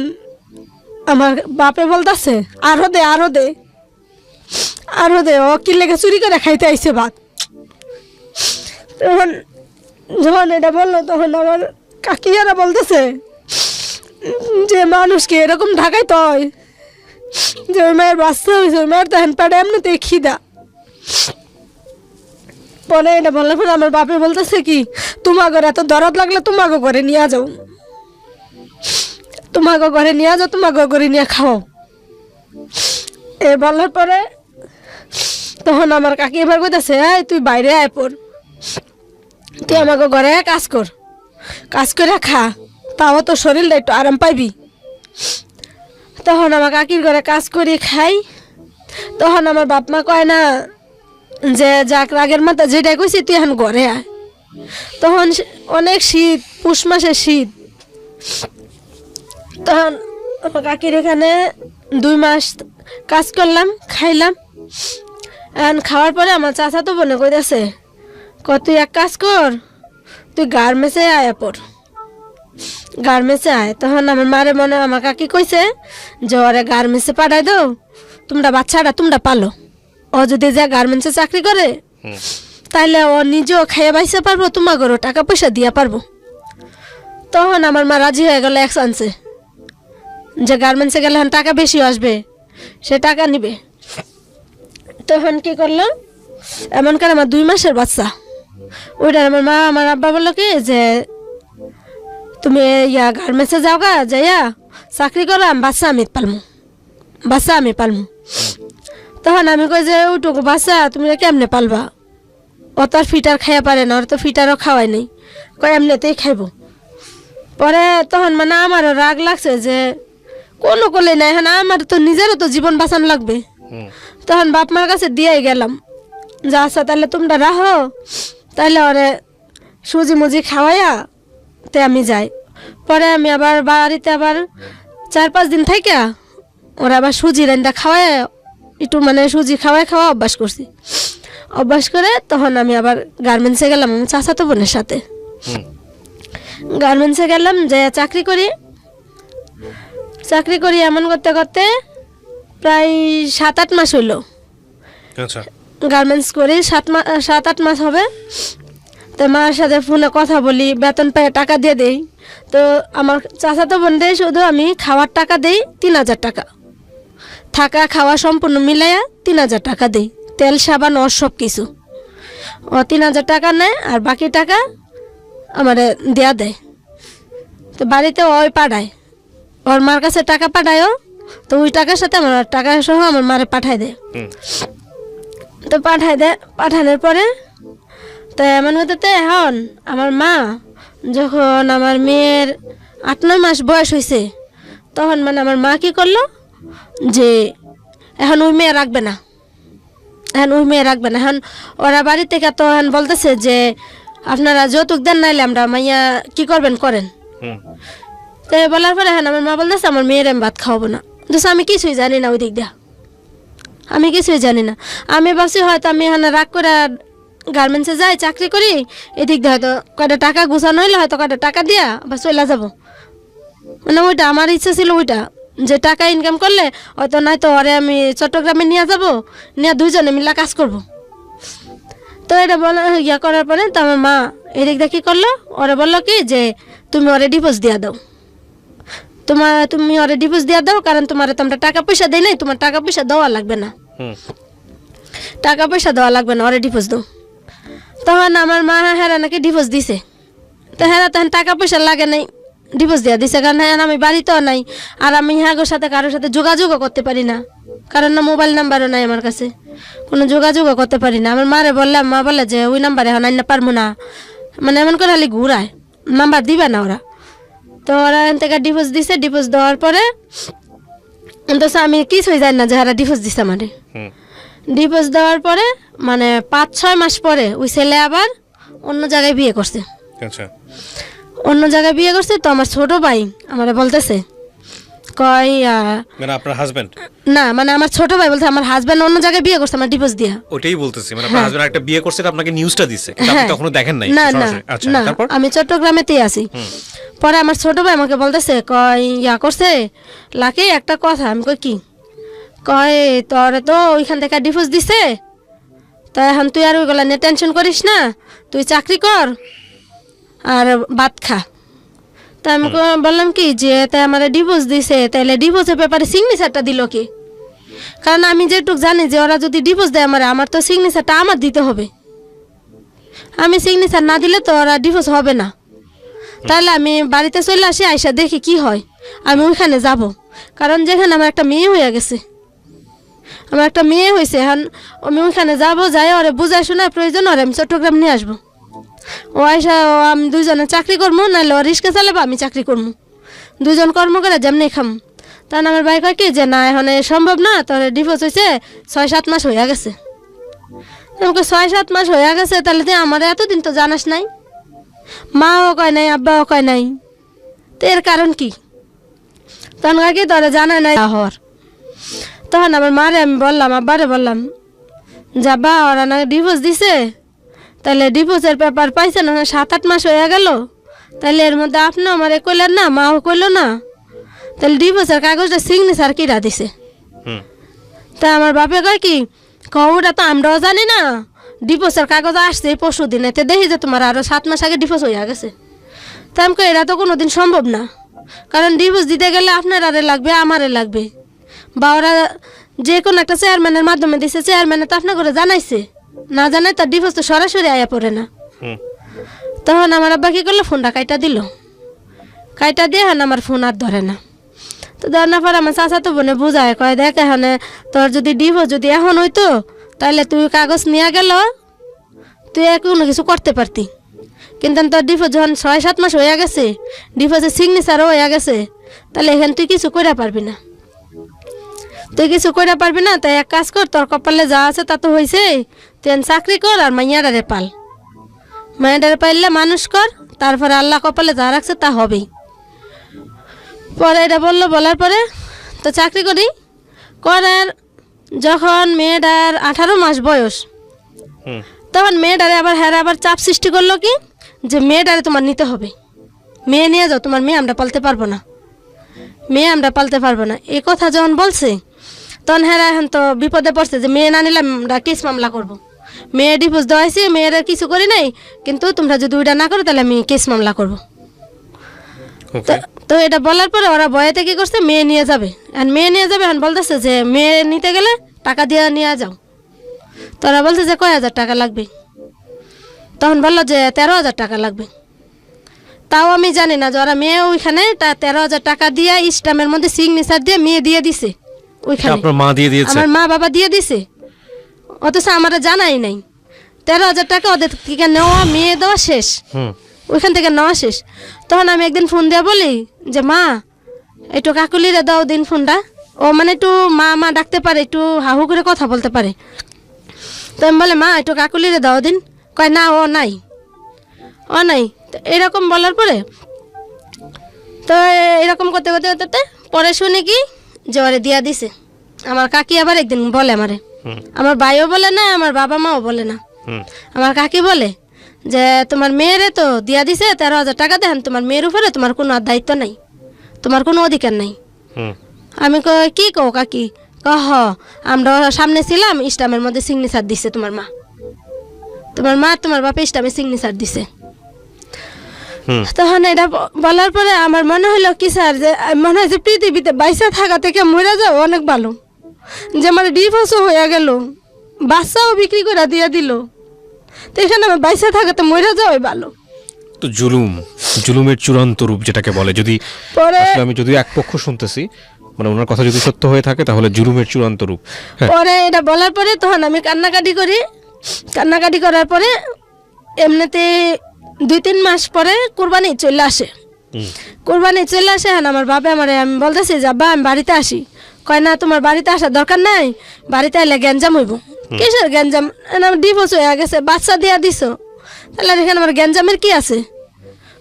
আমার বাপে বলতেছে আরো দে আরো দে আরো দে, ও কি লেগে চুরি করে খাইতে আইছে ভাত। তখন যখন এটা বললো, তখন আমার কাকিয়ারা বলতেছে যে মানুষকে এরকম ঢাকাই তো হয়, যে ওই মায়ের বাচ্চা হয়েছে, ওই মায়ের তখন পেটে এমনিতে খিদা। পরে এটা বললে পরে আমার বাপে বলতেছে কি, তোমাকে এত দরদ লাগলে তোমাকে ঘরে নিয়ে যাও, তোমাকে ঘরে নিয়ে যাও, তোমাকে ঘরে নিয়ে খাও। এ বলার পরে তখন আমার কাকি এবার কইতেছে, এই তুই বাইরে আয় পড়, তুই আমাকে ঘরে কাজ কর, কাজ করে খা, তাও তো শরীরটা একটু আরাম পাইবি। তখন আমার কাকির ঘরে কাজ করি খাই। তখন আমার বাপ মা কয় না যে যাক রাগের মাথা যেটা কইছি তুই এখন ঘরে আয়। তখন অনেক শীত, পুষ মাসে শীত। তখন আমার কাকির এখানে 2 মাস কাজ করলাম, খাইলাম। এখন খাওয়ার পরে আমার চাচা তো বোনে কইতেছে, তুই এক কাজ কর, তুই গার্মেন্টসে আয়া পড়, গার্মেন্টসে আয়। তখন আমার মারে মনে আমার কাকি কইছে যে ওরে গার্মেন্টসে পাঠাই দাও, তোমরা বাচ্চাটা তোমরা পালো, ও যদি যা গার্মেন্টসে চাকরি করে তাইলে ও নিজেও খাইয়ে বাইসে পারবো, তোমাকেও টাকা পয়সা দিয়া পারবো। তখন আমার মা রাজি হয়ে গেল এক চান্সে, যে গার্মেন্টসে গেলে টাকা বেশি আসবে, সে টাকা নিবে। তখন কি করলাম, এমন করে আমার 2 মাসের বাচ্চা, ওইটা আমার মা আমার আব্বা বললো কি যে তুমি গার্মেন্টসে যাও গা, যাইয়া চাকরি করো, বাচ্চা আমি পালমু, বাচ্চা আমি পালমু। তখন আমি কই যে ওইটুকু বাচ্চা তুমি কেমনে পালবা, ও তো আর ফিটার খাইয়া পারে না, ওর তো ফিটারও খাওয়াই নেই, কয় এমনিতেই খাইব। পরে তখন মানে আমারও রাগ লাগছে যে কোনো করলে নাই, হ্যাঁ আমার তো নিজেরও তো জীবন বাঁচানো লাগবে। তখন বাপ মার কাছে দিয়েই গেলাম যে আচ্ছা তাহলে তোমরা রাখো, তাহলে ওরে সুজি মুজি খাওয়াইয়া তে আমি যাই। পরে আমি আবার বাড়িতে আবার 4-5 দিন থেকে ওরা আবার সুজি রান্না খাওয়ায়, একটু মানে সুজি খাওয়া অভ্যাস করছি। অভ্যাস করে তখন আমি আবার গার্মেন্টসে গেলাম আমার চাচাতো বোনের সাথে। গার্মেন্টসে গেলাম, যে চাকরি করি এমন করতে করতে প্রায় 7-8 মাস হইলো। আচ্ছা। গার্মেন্টস করি 7-8 মাস হবে। তো মার সাথে ফোনে কথা বলি, বেতন পেয়ে টাকা দিয়ে দেই। তো আমার চাচাতো বোন দেয় শুধু আমি খাওয়ার টাকা দেই 3000 টাকা, থাকা খাওয়া সম্পূর্ণ মিলাইয়া 3000 টাকা দেই, তেল সাবান ওর সব কিছু। ও 3000 টাকা নেয় আর বাকি টাকা আমার দেয়া দেয়। তো বাড়িতে ওই পাঠায়, ওর মার কাছে টাকা পাঠায়ও, তো ওই টাকার সাথে আমার টাকা সহ আমার মারে পাঠায় দেয়। তো পাঠানোর পরে তো এমন হতে এখন আমার মা যখন আমার মেয়ের 8-9 মাস বয়স হয়েছে, তখন মানে আমার মা কি করলো যে এখন ওই মেয়ে রাখবে না, এখন ওরা বাড়ি থেকে তো এখন বলতেছে যে আপনারা যৌতুক দেন, নাইলে আমরা মাইয়া কি করবেন করেন। তো বলার পরে এখন আমার মা বলতেছে আমার মেয়ের আমি ভাত খাওয়াবো না। দোষ আমি কিছুই জানি না, ওই দিক দিয়া আমি কিছুই জানি না। আমি ভাবছি হয়তো আমি এখানে রাগ করে গার্মেন্টসে যাই চাকরি করি, এদিক দিয়ে হয়তো কয়টা টাকা গুছানো হইলে হয়তো কয়টা টাকা দিয়া বা চলে যাবো, মানে ওইটা আমার ইচ্ছা ছিল, ওইটা যে টাকা ইনকাম করলে হয়তো নাই তো ওরে আমি চট্টগ্রামে নিয়ে যাবো, নিয়ে 2 জনে মিলে কাজ করব। তো এটা করার পরে তো আমার মা এদিক দিয়ে কী করলো, ওরা বললো কি যে তুমি ওরে ডিভোর্স দিয়া দাও, তুমি ওরে ডিভোর্স দিয়া দাও, কারণ তোমার তো আমরা টাকা পয়সা দেই নাই, তোমার টাকা পয়সা দেওয়া লাগবে না, ওরে ডিভোর্স দাও। তখন আমার মা হেরা নাকি ডিভোর্স দিছে। তো হেরা তখন টাকা পয়সা লাগে নাই, ডিভোর্স দিয়া দিছে, কারণ হ্যাঁ আমি বাড়িতেও নাই, আর আমি হ্যাঁগোর সাথে কারোর সাথে যোগাযোগও করতে পারি না, কারণ না মোবাইল নাম্বারও নাই আমার কাছে, কোনো যোগাযোগও করতে পারি না। আমার মারে বললাম, মা বলে যে ওই নাম্বারে এখন আইনা পারবো না, মানে এমন করে খালি ঘুরায়, নাম্বার দিবে না ওরা। তো ওরা এখান থেকে ডিভোর্স দিছে। ডিভোর্স দেওয়ার পরে তো আমি কিছুই জানি না যে ওরা ডিভোর্স দিছে মানে। ডিভোর্স দেওয়ার পরে মানে 5-6 মাস পরে ওই ছেলে আবার অন্য জায়গায় বিয়ে করছে। আচ্ছা, অন্য জায়গায় বিয়ে করছে। তো আমার ছোট ভাই আমারে বলতেছে কয় মানে আপনার হাজবেন্ড? না মানে আমার ছোট ভাই বলছে আমার হাজবেন্ড অন্য জায়গায় বিয়ে করছে আমার ডিভোর্স দিয়া। ওটাই বলতেছি, মানে আপনার হাজবেন্ড একটা বিয়ে করছে, আপনাকে নিউজটা দিছে, কিন্তু আপনি তখনো দেখেন নাই না না সরাসরি। আচ্ছা, না, তারপর? আমি চট্টগ্রামেতেই আছি। পরে আমার ছোট ভাই আমাকে বলতেছে কয় করছে লাকি একটা কথা। আমি কই কি? কয় তোরে তো ওইখান থেকে ডিভোর্স দিছে, তো এখন তুই আর ওইগুলা নিয়ে টেনশন করিস না, তুই চাকরি কর আর ভাত খা। তা আমি বললাম কি যে তাই আমার ডিভোর্স দিছে, তাহলে ডিভোর্সের ব্যাপারে সিগনেচারটা দিল কি? কারণ আমি যেটুক জানি যে ওরা যদি ডিভোর্স দেয় আমার তো সিগনেচারটা আমার দিতে হবে। আমি সিগনেচার না দিলে তো ওরা ডিভোর্স হবে না। তাহলে আমি বাড়িতে চলে আসি, আইসা দেখি কি হয়। আমি ওইখানে যাব, কারণ যেখানে আমার একটা মেয়ে হয়ে গেছে, আমার একটা মেয়ে হয়েছে, এখন আমি ওইখানে যাব, যাই ওরে বুঝাই শোনা প্রয়োজন ওরে আমি চট্টগ্রাম নিয়ে আসবো। ও আইসা আমি দুজনে চাকরি করবো, নাহলে ও রিক্সা চালাবো, আমি চাকরি করবো, দুজন কর্ম করে যেমনি খাম। তখন আমার ভাই কয় কি যে না এখন সম্ভব না, তোর ডিভোর্স হয়েছে 6-7 মাস হয়ে গেছে। আমাকে 6-7 মাস হয়ে গেছে, তাহলে তুই আমার এতদিন তো জানাস নাই, মাও কয় নাই আব্বাও কয় নাই, তো এর কারণ কি? তখন কয় কি তোরা জানা নাই হওয়ার। তখন আমার মারে আমি বললাম, আব্বারে বললাম যাবা ওরা না ডিভোর্স দিছে, তাহলে ডিভোর্সের পেপার পাইছে না 7-8 মাস হয়ে গেল, তাহলে এর মধ্যে আপনি আমারে কইলেন না, মাও কইল না, তাহলে ডিভোর্সের কাগজটা সিগনেচার কিরা দিছে? তা আমার বাপে কয় কি ওটা তো আমরাও জানি না, ডিভোর্সের কাগজ আসছে এই পরশু দিন, এতে দেখি যে তোমার আরও 7 মাস আগে ডিভোর্স হয়ে গেছে। তা আমি কই এটা তো কোনো দিন সম্ভব না, কারণ ডিভোর্স দিতে গেলে আপনার আরে লাগবে, আমারে লাগবে, বা ওরা যে কোনো একটা চেয়ারম্যানের মাধ্যমে দিছে, চেয়ারম্যানে তো আপনার করে জানাইছে, না জানাই তার ডিভোর্স তো সরাসরি আয়া পড়ে না। তখন আমার আব্বা কী করলো, ফোনটা কাইটা দিল, কাইটা দিয়ে এখন আমার ফোন আর ধরে না। তো ধর না পর আমার চাচা তো বোনে বুঝায় কয় দেখ এখানে তোর যদি ডিভোর্স যদি এখন হইতো, তাহলে তুই কাগজ নিয়ে গেল তুই কোনো কিছু করতে পারতি, কিন্তু তোর ডিভোর্স যখন 6-7 মাস হয়ে গেছে, ডিভোর্সের সিগনেচারও হয়ে গেছে, তাহলে এখানে তুই কিছু করে পারবি না, তুই কিছু করে পারবি না। তাই এক কাজ কর, তোর কপালে যা আছে তা তো হয়েছে, তুই চাকরি কর আর মাইয়াডারে পাল, মাইয়াডারে পাইলে মানুষ কর, তারপরে আল্লাহ কপালে যা রাখছে তা হবেই। পরে এটা বললো, বলার পরে তো চাকরি করি করার যখন মেয়েটার 18 মাস বয়স, তখন মেয়েটারে আবার চাপ সৃষ্টি করলো কি যে মেয়েটারে তোমার নিতে হবে, মেয়ে নিয়ে যাও, তোমার মেয়ে আমরা পালতে পারবো না, মেয়ে আমরা পালতে পারবো না। এই কথা যখন বলছে তখন এখন তো বিপদে পড়ছে যে মেয়ে না নিলে আমরা কেস মামলা করবো, মেয়ে ডিভোর্স দেওয়াইছি, মেয়েরা কিছু করি নাই, কিন্তু তোমরা যদি ওইটা না করো তাহলে আমি কেস মামলা করবো। তো এটা বলার পরে ওরা ভয়েতে কি করছে, মেয়ে নিয়ে যাবে, আর মেয়ে নিয়ে যাবে, এখন বলতেছে যে মেয়ে নিতে গেলে টাকা দিয়ে নিয়ে যাও। তো ওরা বলছে যে কয় হাজার টাকা লাগবে, তখন বললো যে 13,000 টাকা লাগবে। তাও আমি জানি না যে ওরা মেয়ে ওইখানে 13,000 টাকা দিয়ে স্ট্যাম্পের মধ্যে সিগনেচার দিয়ে মেয়ে দিয়ে দিছে ওইখানে, আপনার মা দিয়ে দিয়েছে, আমার মা বাবা দিয়ে দিছে, অথচ আমার জানাই নাই। 13,000 টাকা ওদের থেকে নেওয়া, মেয়ে দেওয়া শেষ, ওইখান থেকে নেওয়া শেষ। তখন আমি একদিন ফোন দিয়ে বলি যে মা একটু কাকুলিরে দাও দিন ফোনটা, ও মানে একটু মা ডাকতে পারে, একটু হাহু করে কথা বলতে পারে। তো আমি বলে মা একটু কাকুলিরে দাও দিন, কয় না ও নাই, ও নাই। তো এরকম বলার পরে তো এরকম করতে করতে করতে পরে শুনি কি যে ওরে দিয়া দিছে। আমার কাকি আবার একদিন বলে আমারে, আমার ভাইও বলে না, আমার বাবা মাও বলে না, আমার কাকি বলে যে তোমার মেয়েরে তো দিয়া দিছে 13,000 টাকা, দেন তোমার মেয়ের উপরে তোমার কোনো দায়িত্ব নাই, তোমার কোনো অধিকার নাই। আমি কই কি কও কাকি? হ আমরা সামনে ছিলাম, স্টামের মধ্যে সিগনেচার দিছে তোমার মা, তোমার বাপে স্টামে সিগনেচার দিছে। তখন এটা বলার পরে আমার মনে হলো কি স্যার, যে মনে হয় যে পৃথিবীতে বাইসা থাকা থেকে মরে যাও অনেক ভালো, যে আমার ডিভোর্সও হয়ে গেল, বাচ্চাও বিক্রি করে দিয়ে দিল, তো এখানে আমার বাইসা থাকাতে মরে যাওয়াই ভালো। তো জুলুমের চূড়ান্ত রূপ যেটাকে বলে, যদি আমি যদি এক পক্ষ শুনতেছি, মানে ওনার কথা যদি সত্য হয়ে থাকে তাহলে জুলুমের চূড়ান্ত রূপ। পরে এটা বলার পরে তখন আমি কান্নাকাটি করি, কান্নাকাটি করার পরে এমনিতে 2-3 মাস পরে কোরবানি চলে আসে, হ্যাঁ আমার বাবা আমি বলতেছি যে আব্বা আমি বাড়িতে আসি, কয় না তোমার বাড়িতে আসার দরকার নাই, বাড়িতে এলে গ্যাঞ্জাম হইব, কিসের গ্যাঞ্জাম, আমার ডিভোর্স হয়ে গেছে, বাচ্চা দিয়া দিছো, তাহলে আর এখানে আমার গ্যাঞ্জামের কি আছে?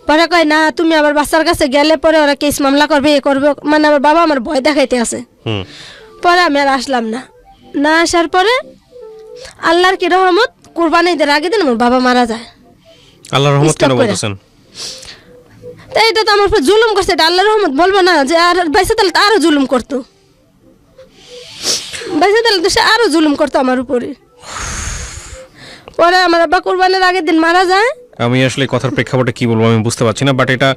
পরে কয় না তুমি আবার বাচ্চার কাছে গেলে পরে ওরা কেস মামলা করবে, এ করবে, মানে আমার বাবা আমার ভয় দেখাইতে আছে। পরে আমি আর আসলাম না। না আসার পরে আল্লাহর কি রহমত, কুরবানি ঈদের আগের দিন আমার বাবা মারা যায়। আল্লাহর রহমত কেন Stop করে। বলতেছেন? তাই এটা তো আমার উপর জুলুম করছে, এটা আল্লাহর রহমত বলবো না? যে আর বাইসে তাহলে তো আরো জুলুম করতো, বাইসে তাহলে তো সে আরো জুলুম করতো আমার উপরে। পরে আমার আব্বা কুরবানির আগের দিন মারা যায়। আমি আসলে কথার প্রেক্ষাপটে কি বলবো আমি বুঝতে পারছি না, বাট এটা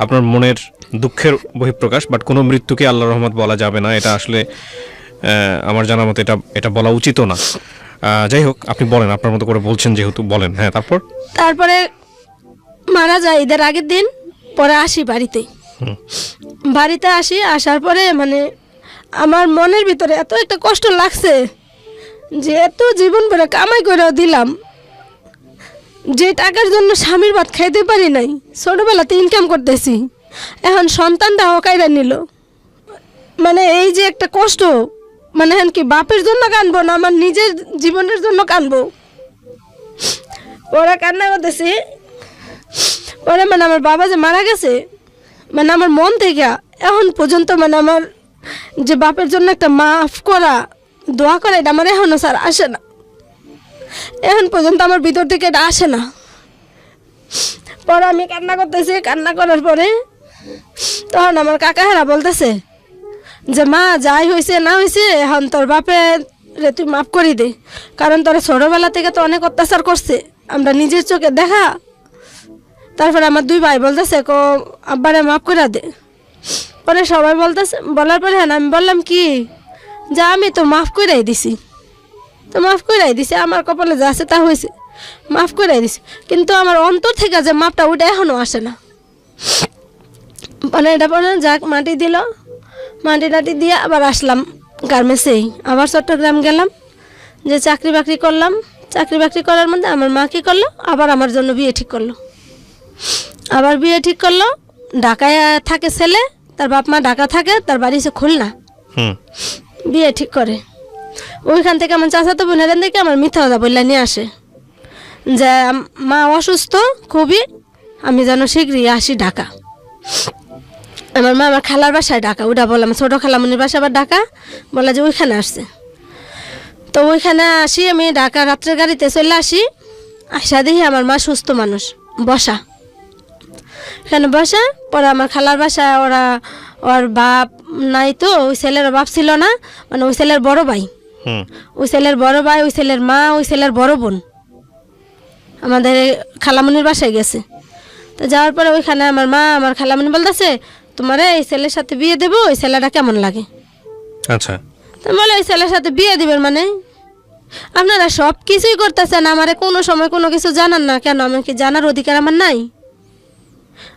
আপনার মনের দুঃখের বহিঃপ্রকাশ। বাট কোনো মৃত্যুকে আল্লাহর রহমত বলা যাবে না, এটা আসলে আমার জানার মতো এটা বলা উচিতও না। যাই হোক, আপনি বলেন, আপনার মতো করে বলছেন যেহেতু, বলেন। হ্যাঁ, তারপরে মারা যায় ঈদের আগের দিন। পরে আসি বাড়িতে, বাড়িতে আসি, আসার পরে মানে আমার মনের ভিতরে এত একটা কষ্ট লাগছে যে এত জীবন ভরে কামাই করেও দিলাম, যে টাকার জন্য স্বামীর ভাত খাইতে পারি নাই, ছোটবেলাতে ইনকাম করতেছি, এখন সন্তানটাও কাইরা নিল। মানে এই যে একটা কষ্ট, মানে এখন কি বাপের জন্য কানবো না আমার নিজের জীবনের জন্য কানবো? ওরা কান্না করতেছি। পরে মানে আমার বাবা যে মারা গেছে, মানে আমার মন থেকে এখন পর্যন্ত মানে আমার যে বাপের জন্য একটা মাফ করা, দোয়া করা, এটা আমার এখনও স্যার আসে না। এখন পর্যন্ত আমার ভিতর থেকে এটা আসে না। পরে আমি কান্না করতেছি, কান্না করার পরে তখন আমার কাকাহারা বলতেছে যে মা যাই হয়েছে না হয়েছে এখন তোর বাপের রে তুই মাফ করি দে, কারণ তোরা ছোটোবেলা থেকে তো অনেক অত্যাচার করছে, আমরা নিজের চোখে দেখা। তারপরে আমার দুই ভাই বলতেছে কো আব্বারে মাফ করে দে। পরে সবাই বলতেছে, বলার পরে হ্যাঁ আমি বললাম কি যা আমি তো মাফ করেই দিছি, তো মাফ করেই দিছি, আমার কপালে যা আছে তা হয়েছে, মাফ করেই দিছি, কিন্তু আমার অন্তর থেকে যে মাপটা ওটা এখনও আসে না। মানে এটা পরে যাক মাটি দিল, মাটি টাটি দিয়ে আবার আসলাম গার্মেন্টসেই, আবার চট্টগ্রাম গেলাম, যে চাকরি বাকরি করলাম। চাকরি বাকরি করার মধ্যে আমার মা কী করলো, আবার আমার জন্য বিয়ে ঠিক করলো। আবার বিয়ে ঠিক করলো, ঢাকায় থাকে ছেলে, তার বাপ মা ঢাকা থাকে, তার বাড়ি সে খুলনা। বিয়ে ঠিক করে ওইখান থেকে আমার চাচাতো বোনের থেকে আমার মিথ্যা কথা বললে নিয়ে আসে যে মা অসুস্থ খুবই, আমি যেন শীঘ্রই আসি ঢাকা। আমার মা আমার খালার বাসায় ঢাকা, ওটা বললাম ছোটো খালামনির বাসা আবার ঢাকা, বলে যে ওইখানে আসছে। তো ওইখানে আসি আমি, ঢাকা রাত্রের গাড়িতে চলে আসি। আসা দেখি আমার মা সুস্থ মানুষ বসা, এখানে বসা। পরে আমার খালার বাসায় ওর বাপ নাই, তো ওই ছেলের বাপ ছিল না, মানে ওই ছেলের বড় ভাই, ওই ছেলের বড় ভাই, ওই ছেলের মা, ওই ছেলের বড় বোন আমাদের খালামনির বাসায় গেছে। তো যাওয়ার পরে ওইখানে আমার মা আমার খালামনি বলতেছে তোমারে এই ছেলের সাথে বিয়ে দেবো, ওই ছেলেটা কেমন লাগে? আচ্ছা, তো বলে ওই ছেলের সাথে বিয়ে দিবেন মানে আপনারা সব কিছুই করতেছেন, আমারে কোনো সময় কোনো কিছু জানান না কেন? আমার কি জানার অধিকার আমার নাই?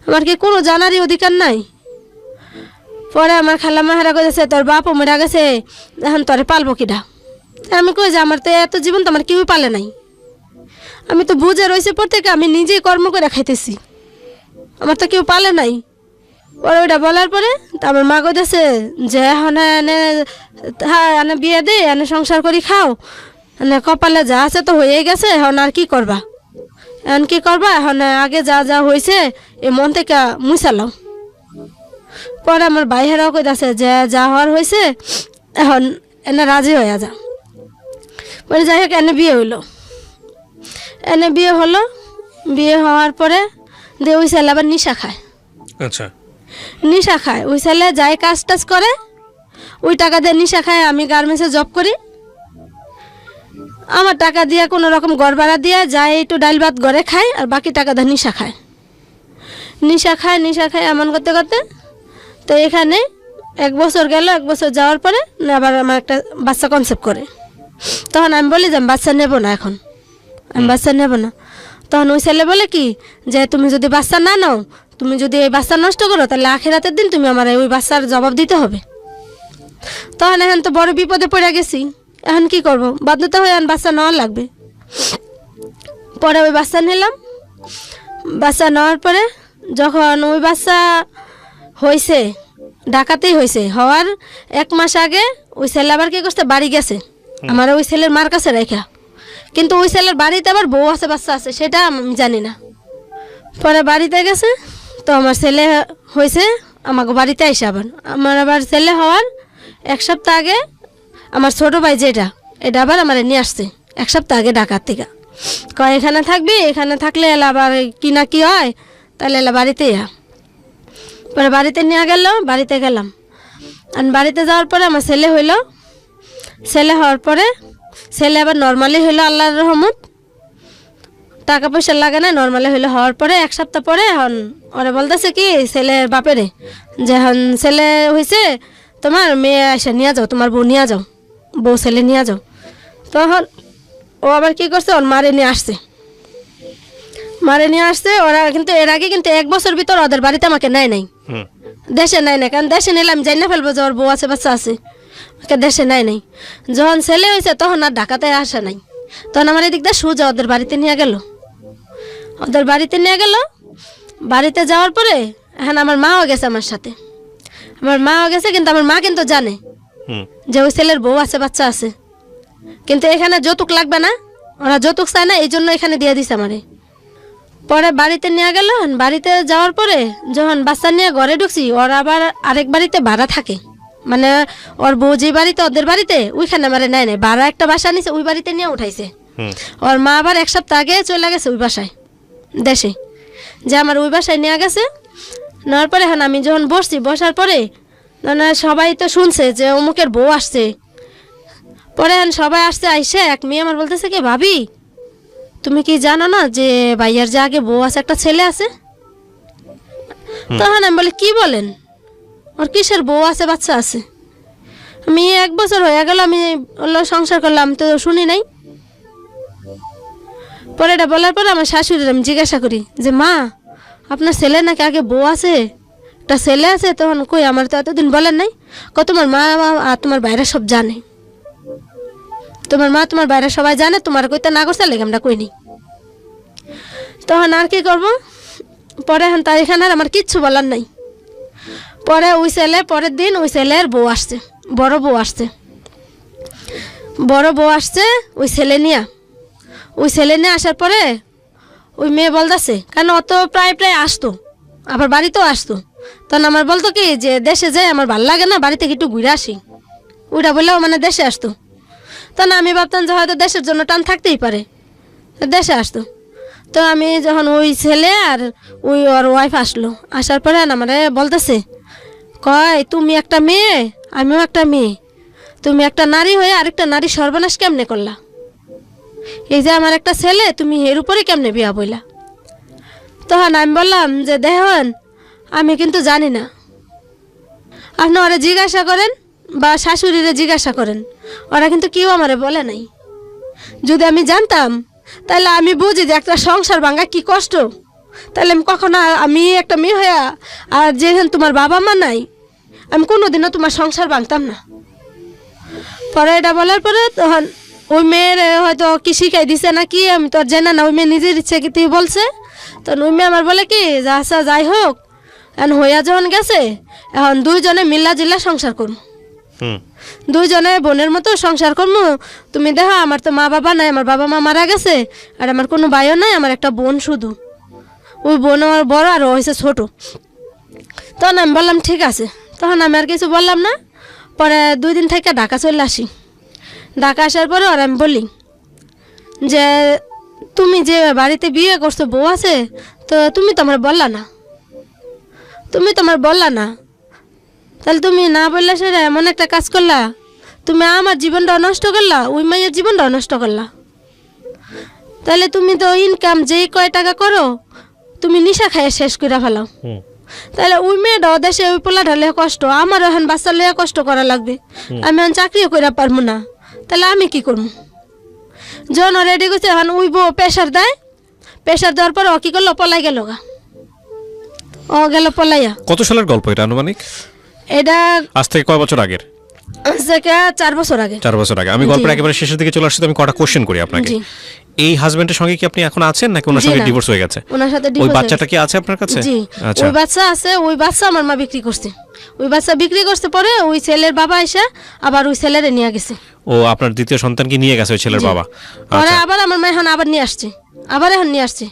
আমার কি কোনো জানারই অধিকার নাই? পরে আমার খালাম্মা হেরা কইতেছে তোর বাপও মরে গেছে, এখন তোরে পালবো কিডা? আমি কই যে আমার তো এত জীবন তো আমার কেউই পালে নাই, আমি তো বুঝে রয়েছে পর থেকে আমি নিজেই কর্ম করে খাইতেছি, আমার তো কেউ পালে নাই। পরে ওইটা বলার পরে তো আমার মা কইতেছে যে এখন এনে বিয়ে দে, এনে সংসার করি খাও, এনে কপালে যা আছে তো হয়েই গেছে, এখন আর কি করবা? এখন কি করবা? এখন আগে যা যা হয়েছে এই মন থেকে মুছালাও। পরে আমার ভাইয়েরাও কইতাছে যে যা হওয়ার হয়েছে এখন এনে রাজি হয়ে যা। পরে যাই হোক এনে বিয়ে হইলো, এনে বিয়ে হলো। বিয়ে হওয়ার পরে যে ওই ছেলে আবার নিশা খায়। আচ্ছা, নিশা খায় ওই ছেলে, যায় কাজ টাজ করে, ওই টাকা দিয়ে নিশা খায়। আমি গার্মেন্টসে জব করি, আমার টাকা দিয়ে কোনো রকম ঘর ভাড়া দিয়ে যায়, একটু ডাল ভাত ঘরে খায়, আর বাকি টাকা দিয়ে নিশা খায়। নিশা খায় এমন করতে করতে তো এখানে 1 বছর গেল। 1 বছর যাওয়ার পরে আবার আমার একটা বাচ্চা কনসেপ্ট করে। তখন আমি বলি যে আমি বাচ্চা নেব না, এখন আমি বাচ্চা নেব না। তখন ওই ছেলে বলে কি যে তুমি যদি বাচ্চা না নাও, তুমি যদি এই বাচ্চা নষ্ট করো, তাহলে আখিরাতের দিন তুমি আমার ওই বাচ্চার জবাব দিতে হবে। তখন এখন তো বড় বিপদে পড়ে গেছি, এখন কি করব? বাধ্যতা হয়ে এখন বাচ্চা নেওয়া লাগবে। পরে ওই বাচ্চা নিলাম। বাচ্চা নেওয়ার পরে যখন ওই বাচ্চা হয়েছে, ঢাকাতেই হয়েছে, হওয়ার 1 মাস আগে ওই ছেলে আবার কি করছে, বাড়ি গেছে। আমার ওই ছেলের মার কাছে রেখা, কিন্তু ওই ছেলের বাড়িতে আবার বউ আছে বাচ্চা আছে সেটা আমি জানি না। পরে বাড়িতে গেছে, তো আমার ছেলে হয়েছে আমাকে বাড়িতে এসে আবার আমার আবার ছেলে হওয়ার 1 সপ্তাহ আগে আমার ছোটো ভাই যেটা এটা আবার আমার নিয়ে আসছে 1 সপ্তাহ আগে ঢাকার থেকে। কয় এখানে থাকবি, এখানে থাকলে এলা আবার কি না কি হয়, তাহলে এলা বাড়িতে পরে বাড়িতে নিয়ে গেল, বাড়িতে গেলাম। আর বাড়িতে যাওয়ার পরে আমার ছেলে হইলো, ছেলে হওয়ার পরে ছেলে আবার নর্মালি হইলো আল্লাহর রহমত, টাকা পয়সা লাগে না, নর্মালি হইলো। হওয়ার পরে 1 সপ্তাহ পরে এখন ওরা বলতেছে কি ছেলের বাপেরে যে এখন ছেলে হয়েছে তোমার মেয়ে এসে নিয়ে যাও, তোমার বউ নিয়ে যাও, বউ ছেলে নিয়ে যাও। তখন ও আবার কি করছে, ওর মারে নিয়ে আসছে, মারে নিয়ে আসছে ওরা। কিন্তু এর আগে কিন্তু 1 বছর ভিতর ওদের বাড়িতে আমাকে নেয় নাই, দেশে নেয় নাই, কারণ দেশে নিলে আমি জানি না ফেলবো যে ওর বউ আছে বাচ্চা আছে, আমাকে দেশে নেয় নাই। যখন ছেলে হয়েছে তখন আর ঢাকাতে আসে নাই, তখন আমার এদিক দিয়ে সোজা ওদের বাড়িতে নিয়ে গেল, ওদের বাড়িতে নিয়ে গেল। বাড়িতে যাওয়ার পরে এখন আমার মাও গেছে আমার সাথে, আমার মাও গেছে, কিন্তু আমার মা কিন্তু জানে যে ওই ছেলের বউ আছে বাচ্চা আছে, কিন্তু এখানে যৌতুক লাগবে না, ওরা যৌতুক চায় না, এই জন্য এখানে দিয়ে দিছে আমারে। পরে বাড়িতে নিয়ে গেল, বাড়িতে যাওয়ার পরে যখন বাচ্চা নিয়ে ঘরে ঢুকছি, ওরা আবার আরেক বাড়িতে ভাড়া থাকে, মানে ওর বউ যে বাড়িতে ওদের বাড়িতে ওইখানে আমারে নেয় নাই, ভাড়া একটা বাসা নিছে, ওই বাড়িতে নিয়ে উঠাইছে। ওর মা আবার 1 সপ্তাহ আগে চলে গেছে ওই বাসায় দেশে, যে আমার ওই বাসায় নিয়ে গেছে। নেওয়ার পরে এখন আমি যখন বসছি, বসার পরে মানে সবাই তো শুনছে যে অমুকের বউ আসছে। পরে এখন সবাই আসছে, আইসে এক মেয়ে আমার বলতেছে কি ভাবি তুমি কি জানো না যে ভাইয়ার যে আগে বউ আছে, একটা ছেলে আছে। তখন আমি বলি কি বলেন, ওর কিসের বউ আছে বাচ্চা আছে? আমি 1 বছর হয়ে গেল আমি সংসার করলাম, তো শুনি নাই। পরে এটা বলার পরে আমার শাশুড়ির আমি জিজ্ঞাসা করি যে মা আপনার ছেলে নাকি আগে বউ আছে, একটা ছেলে আছে? তখন কই আমার তো এতদিন বলেন নাই। তোমার মা আর তোমার বাইরে সব জানে, তোমার মা তোমার বাইরে সবাই জানে, তোমার কইতে না করছে লেগে আমরা কই নি। তখন আর কি করবো, পরে এখন তার এখানে আর আমার কিচ্ছু বলার নাই। পরে ওই ছেলে পরের দিন ওই ছেলের বউ আসছে, বড় বউ আসছে, বড় বউ আসছে ওই ছেলে নিয়ে। ওই ছেলে নিয়ে আসার পরে ওই মেয়ে বলতেছে, কেন অত প্রায় প্রায় আসতো, আবার বাড়িতেও আসতো। তখন আমার বলতো কি যে দেশে যাই আমার ভালো লাগে না, বাড়ি থেকে একটু ঘুরে আসি, ওইটা বললেও মানে দেশে আসতো। তখন আমি ভাবতাম যে হয়তো দেশের জন্য টান থাকতেই পারে, দেশে আসতো। তো আমি যখন ওই ছেলে আর ওই ওর ওয়াইফ আসলো, আসার পরে আমার বলতেছে কয় তুমি একটা মেয়ে আমিও একটা মেয়ে, তুমি একটা নারী হয়ে আরেকটা নারী সর্বনাশ কেমনে করলা? এই যে আমার একটা ছেলে তুমি এর উপরে কেমনে বিয়া বইলা? তখন আমি বললাম যে দেখুন আমি কিন্তু জানি না, আপনি ওরা জিজ্ঞাসা করেন বা শাশুড়িরে জিজ্ঞাসা করেন, ওরা কিন্তু কেউ আমারে বলে নাই। যদি আমি জানতাম তাহলে আমি বুঝি যে একটা সংসার ভাঙা কি কষ্ট, তাহলে আমি কখনো আমি একটা মেয়ে হইয়া আর যেখানে তোমার বাবা মা নাই আমি কোনোদিনও তোমার সংসার ভাঙতাম না। পরে এটা বলার পরে তখন ওই মেয়ের হয়তো কি শিখাই দিছে না কি আমি তো আর জানি না, ওই মেয়ে নিজের ইচ্ছে কি বলছে। তখন ওই মেয়ে আমার বলে কি যে আচ্ছা যাই হোক এখন হইয়া যখন গেছে এখন 2 জনে মিল্লা জিল্লা সংসার করবো, 2 জনে বোনের মতো সংসার করবো। তুমি দেখো আমার তো মা বাবা নাই, আমার বাবা মা মারা গেছে, আর আমার কোনো ভাইও নাই, আমার একটা বোন শুধু, ওই বোন আমার বড় আর ও হয়েছে ছোট। তখন আমি বললাম ঠিক আছে, তখন আমি আর কিছু বললাম না। পরে 2 দিন থেকে ঢাকা চলে আসি। ঢাকা আসার পরে আর আমি বলি যে তুমি যে বাড়িতে বিয়ে করছো বউ আছে, তো তুমি তো আমার বললা না, তুমি তো আমার বললা না, তাহলে তুমি না বললে সেটা এমন একটা কাজ করলা, তুমি আমার জীবনটা নষ্ট করলা, ওই মায়ের জীবনটাও নষ্ট করলা। তাহলে তুমি তো ইনকাম যেই কয় টাকা করো তুমি নিশা খাইয়ে শেষ করে ফেলাও, তাহলে ওই মেয়েটা দেশে ওই পোলা ঢালে কষ্ট, আমার এখন বাচ্চা লইয়া কষ্ট করা লাগবে, আমি এখন চাকরিও করে পারবো না, তাহলে আমি কি করবো? যখন রেডি করছে এখন ওই বউ প্রেশার দেয়, প্রেশার দেওয়ার পর ও কি করলো পলাই গেল গা, ও গেল পলাইয়া। কত সালের গল্প এটা আনুমানিক? এটা আজ থেকে কয় বছর আগের? আজ থেকে 4 বছর আগে। 4 বছর আগে। আমি গল্পের একেবারে শেষের দিকে চলে আসছি, আমি কটা কোশ্চেন করি আপনাকে। এই হাজবেন্ডের সঙ্গে কি আপনি এখন আছেন নাকি ওনার জি সঙ্গে না। ডিভোর্স হয়ে গেছে? ওনার সাথে ওই divorce বাচ্চাটা হয়ে কি আছে আপনার কাছে? গেছে। জি, আচ্ছা ওই বাচ্চা আছে, ওই বাচ্চা আমার মা বিক্রি করছে। ওই বাচ্চা বিক্রি করতে পরে ওই ছেলের বাবা এসে আবার ওই ছেলেরে নিয়ে গেছে। ও আপনার দ্বিতীয় সন্তানকে নিয়ে গেছে ওই ছেলের জি। বাবা। পরে আচ্ছা আবার আমার মা এখন আবার নিয়ে আসছে, এখন নিয়ে আসছে।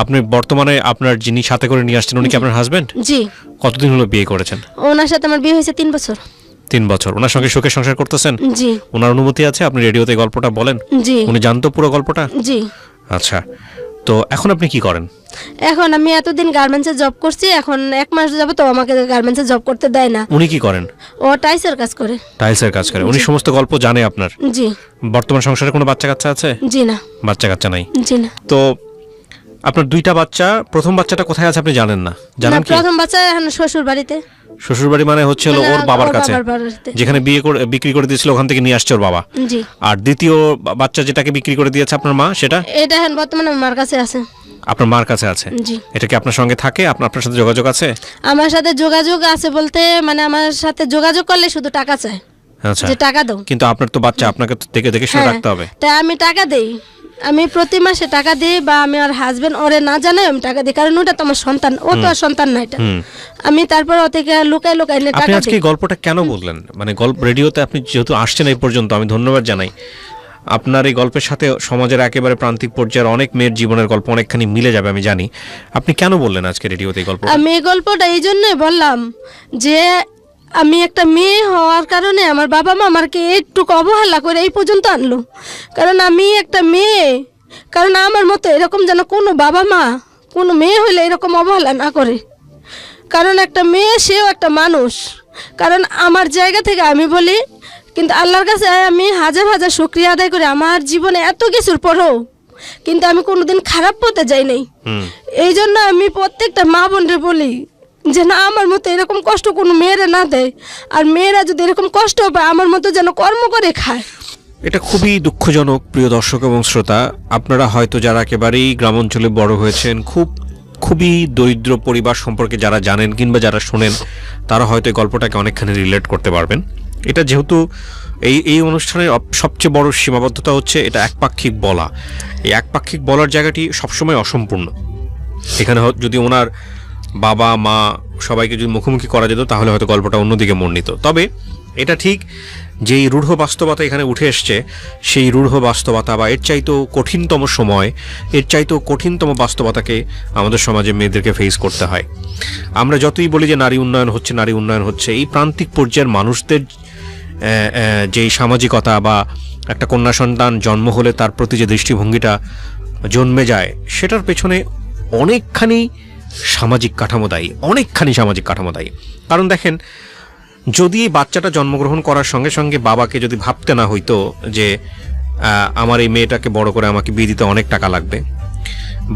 আপনি বর্তমানে আপনার যিনি সাথে করে নিয়ে আসছেন উনি কি আপনার হাজবেন্ড? জি, কতদিন হলো বিয়ে করেছেন? ওনার সাথে আমার বিয়ে হয়েছে 3 বছর। 3 বছর। ওনার সঙ্গে সুখে সংসার করতেছেন? জি ওনার অনুমতি আছে? আপনি রেডিওতে এই গল্পটা বলেন? জি উনি জানতো পুরো গল্পটা? জি। আচ্ছা, তো এখন আপনি কি করেন? এখন আমি এতদিন গার্মেন্টসে জব করছি, এখন 1 মাস যাবে তো আমাকে গার্মেন্টসে জব করতে দেয় না। উনি কি করেন? ও টাইসের কাজ করে। টাইলসের কাজ করে। উনি সমস্ত গল্প জানে আপনার? জি বর্তমান সংসারে কোনো বাচ্চা কাচ্চা আছে? জি না, বাচ্চা কাচ্চা নাই। জি না। তো আপনার 2টা বাচ্চা, প্রথম বাচ্চাটা কোথায় আছে আপনি জানেন না? না, জানেন কি? প্রথম বাচ্চা এখন শ্বশুর বাড়িতে। শ্বশুর বাড়ি মানে হচ্ছে হলো ওর বাবার কাছে, বাড়িতে। যেখানে বিক্রি করে দিয়েছিল ওখান থেকে নিয়ে আসছে ওর বাবা। জি, আর দ্বিতীয় বাচ্চা যেটাকে বিক্রি করে দিয়েছে আপনার মা, সেটা এটা এখন বর্তমানে আমার কাছে আছে। আপনার মার কাছে আছে? জি। এটা কি আপনার সঙ্গে থাকে? আপনার সাথে যোগাযোগ আছে? আমার সাথে যোগাযোগ আছে বলতে মানে আমার সাথে যোগাযোগ করলে শুধু টাকা চায়, আচ্ছা, যে টাকা দাও। কিন্তু আপনার তো বাচ্চা, আপনাকে তো দেখে দেখে শুনে হ্যাঁ, রাখতে হবে। তাই আমি টাকা দেই, আমি প্রতি মাসে টাকা দিই, বা আমি আর হাজবেন্ড ওরে না জানে আমি টাকা দিই, কারণ ওটা তো আমার সন্তান, ও তো আর সন্তান না এটা। আমি তারপর ও থেকে লুকাই লুকাই এনে আপনি টাকা আজকে দিই। এই গল্পটা কেন বললেন? মানে গল্প রেডিওতে আপনি যেহেতু আসছেন এই পর্যন্ত, আমি ধন্যবাদ জানাই। আপনার এই গল্পের সাথে সমাজের একেবারে প্রান্তিক পর্যায়ের অনেক মেয়ের জীবনের গল্প অনেকখানি মিলে যাবে আমি জানি। আপনি কেন বললেন আজকে রেডিওতে এই গল্প? আমি এই গল্পটা এই জন্যই বললাম যে আমি একটা মেয়ে হওয়ার কারণে আমার বাবা মা আমাকে একটু অবহেলা করে এই পর্যন্ত আনলো, কারণ আমি একটা মেয়ে। কারণ আমার মতো এরকম যেন কোনো বাবা মা কোনো মেয়ে হলে এরকম অবহেলা না করে, কারণ একটা মেয়ে সেও একটা মানুষ। কারণ আমার জায়গা থেকে আমি বলি, কিন্তু আল্লাহর কাছে আমি হাজার হাজার শুকরিয়া আদায় করি, আমার জীবনে এত কিছুর পরেও কিন্তু আমি কোনোদিন খারাপ পথে যাই নাই। এই জন্য আমি প্রত্যেকটা মা বোনদের বলি যে না, আমার মতো এরকম কষ্ট কোনো মেয়েরা না দেয়, আর মেয়েরা যদি এরকম কষ্ট পায় আমার মতো যেন কর্ম করে খায়। এটা খুবই দুঃখজনক প্রিয় দর্শক এবং শ্রোতা। আপনারা হয়তো যারা একেবারেই গ্রাম অঞ্চলে বড় হয়েছেন, খুবই দরিদ্র পরিবার সম্পর্কে যারা জানেন কিংবা যারা শোনেন, তারা হয়তো এই গল্পটাকে অনেকখানি রিলেট করতে পারবেন। এটা যেহেতু এই অনুষ্ঠানের সবচেয়ে বড় সীমাবদ্ধতা হচ্ছে এটা একপাক্ষিক বলা। এই একপাক্ষিক বলার জায়গাটি সবসময় অসম্পূর্ণ। এখানে যদি ওনার বাবা মা সবাইকে যদি মুখোমুখি করা যেত তাহলে হয়তো গল্পটা অন্যদিকে মন নিত। তবে এটা ঠিক, যেই রূঢ় বাস্তবতা এখানে উঠে এসছে, সেই রূঢ় বাস্তবতা বা এর চাইতেও কঠিনতম সময়, এর চাইতেও কঠিনতম বাস্তবতাকে আমাদের সমাজে মেয়েদেরকে ফেস করতে হয়। আমরা যতই বলি যে নারী উন্নয়ন হচ্ছে, নারী উন্নয়ন হচ্ছে, এই প্রান্তিক পর্যায়ের মানুষদের যেই সামাজিকতা বা একটা কন্যা সন্তান জন্ম হলে তার প্রতি যে দৃষ্টিভঙ্গিটা জন্মে যায়, সেটার পেছনে অনেকখানি সামাজিক কাঠামো দায়ী, অনেকখানি সামাজিক কাঠামো দায়ী। কারণ দেখেন, যদি এই বাচ্চাটা জন্মগ্রহণ করার সঙ্গে সঙ্গে বাবাকে যদি ভাবতে না হইতো যে আমার এই মেয়েটাকে বড় করে আমাকে বিয়ে দিতে অনেক টাকা লাগবে,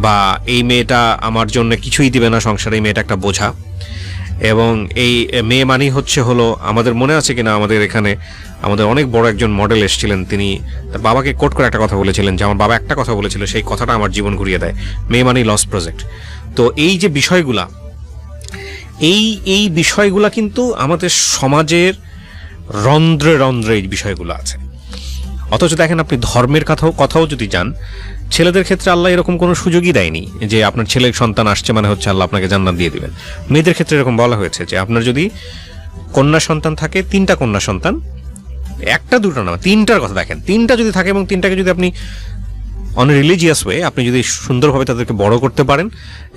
বা এই মেয়েটা আমার জন্য কিছুই দিবে না সংসারে, এই মেয়েটা একটা বোঝা, এবং এই মেয়ে মানেই হলো আমাদের মনে আছে কিনা, আমাদের এখানে আমাদের অনেক বড় একজন মডেল এসেছিলেন, তিনি তার বাবাকে কোট করে একটা কথা বলেছিলেন যে আমার বাবা একটা কথা বলেছিল, সেই কথাটা আমার জীবন ঘুরিয়ে দেয়, মেয়ে মানেই লস প্রজেক্ট। তো এই যে বিষয়গুলা, এই বিষয়গুলা কিন্তু আমাদের সমাজের রন্ধ্রে রন্ধ্রে এই বিষয়গুলো আছে। অথচ দেখেন, আপনি ধর্মের কথাও যদি যান, ছেলেদের ক্ষেত্রে আল্লাহ এরকম কোনো সুযোগই দেয়নি যে আপনার ছেলের সন্তান আসছে মানে হচ্ছে আল্লাহ আপনাকে জান্নাত দিয়ে দিবেন। মেয়েদের ক্ষেত্রে এরকম বলা হয়েছে যে আপনার যদি কন্যা সন্তান থাকে, 3টা কন্যা সন্তান, 1টা 2টা না, 3টার কথা দেখেন, 3টা যদি থাকে এবং 3টাকে যদি আপনি অন রিলিজিয়াস ওয়ে আপনি যদি সুন্দরভাবে তাদেরকে বড় করতে পারেন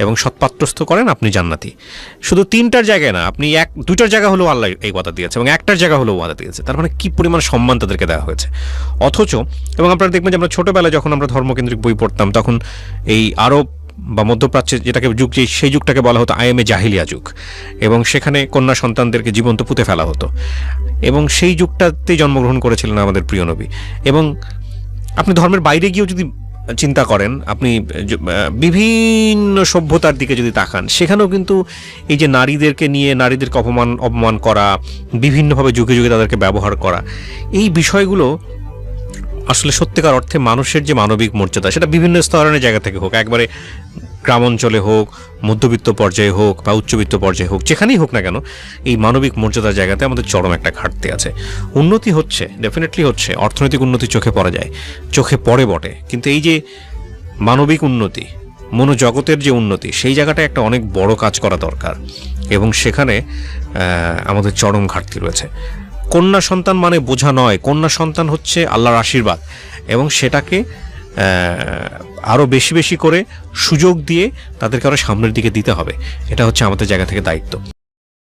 এবং সৎপাত্রস্থ করেন, আপনি জান্নাতি। শুধু 3টার জায়গায় না, আপনি 2টার জায়গা হলেও আল্লাহ এই কথা দিয়েছে এবং 1টার জায়গা হলেও ওয়াদা দিয়েছে। তার মানে কি পরিমাণ সম্মান তাদেরকে দেওয়া হয়েছে। অথচ, এবং আপনারা দেখবেন যে আমরা ছোটবেলায় যখন আমরা ধর্মকেন্দ্রিক বই পড়তাম, তখন এই আরব বা মধ্যপ্রাচ্যে যেটাকে যুগ, সেই যুগটাকে বলা হতো আইএমএ জাহিলিয়া যুগ, এবং সেখানে কন্যা সন্তানদেরকে জীবন্ত পুঁতে ফেলা হতো, এবং সেই যুগটাতেই জন্মগ্রহণ করেছিলেন আমাদের প্রিয় নবী। এবং আপনি ধর্মের বাইরে গিয়েও যদি চিন্তা করেন, আপনি বিভিন্ন সভ্যতার দিকে যদি তাকান, সেখানেও কিন্তু এই যে নারীদেরকে নিয়ে নারীদেরকে অপমান করা, বিভিন্নভাবে যুগে যুগে তাদেরকে ব্যবহার করা, এই বিষয়গুলো আসলে সত্যিকার অর্থে মানুষের যে মানবিক মর্যাদা, সেটা বিভিন্ন স্তরের জায়গা থেকে হোক, একবারে গ্রাম অঞ্চলে হোক, মধ্যবিত্ত পর্যায়ে হোক বা উচ্চবিত্ত পর্যায়ে হোক, যেখানেই হোক না কেন, এই মানবিক মর্যাদার জায়গাতে আমাদের চরম একটা ঘাটতি আছে। উন্নতি হচ্ছে, ডেফিনেটলি হচ্ছে, অর্থনৈতিক উন্নতি চোখে পড়ে যায়, চোখে পড়ে বটে, কিন্তু এই যে মানবিক উন্নতি, মনোজগতের যে উন্নতি, সেই জায়গাটা একটা অনেক বড় কাজ করা দরকার, এবং সেখানে আমাদের চরম ঘাটতি রয়েছে। কন্যা সন্তান মানে বোঝা নয়, কন্যা সন্তান হচ্ছে আল্লাহর আশীর্বাদ, এবং সেটাকে আরও বেশি বেশি করে সুযোগ দিয়ে তাদেরকে আরও সামনের দিকে দিতে হবে। এটা হচ্ছে আমাদের জায়গা থেকে দায়িত্ব।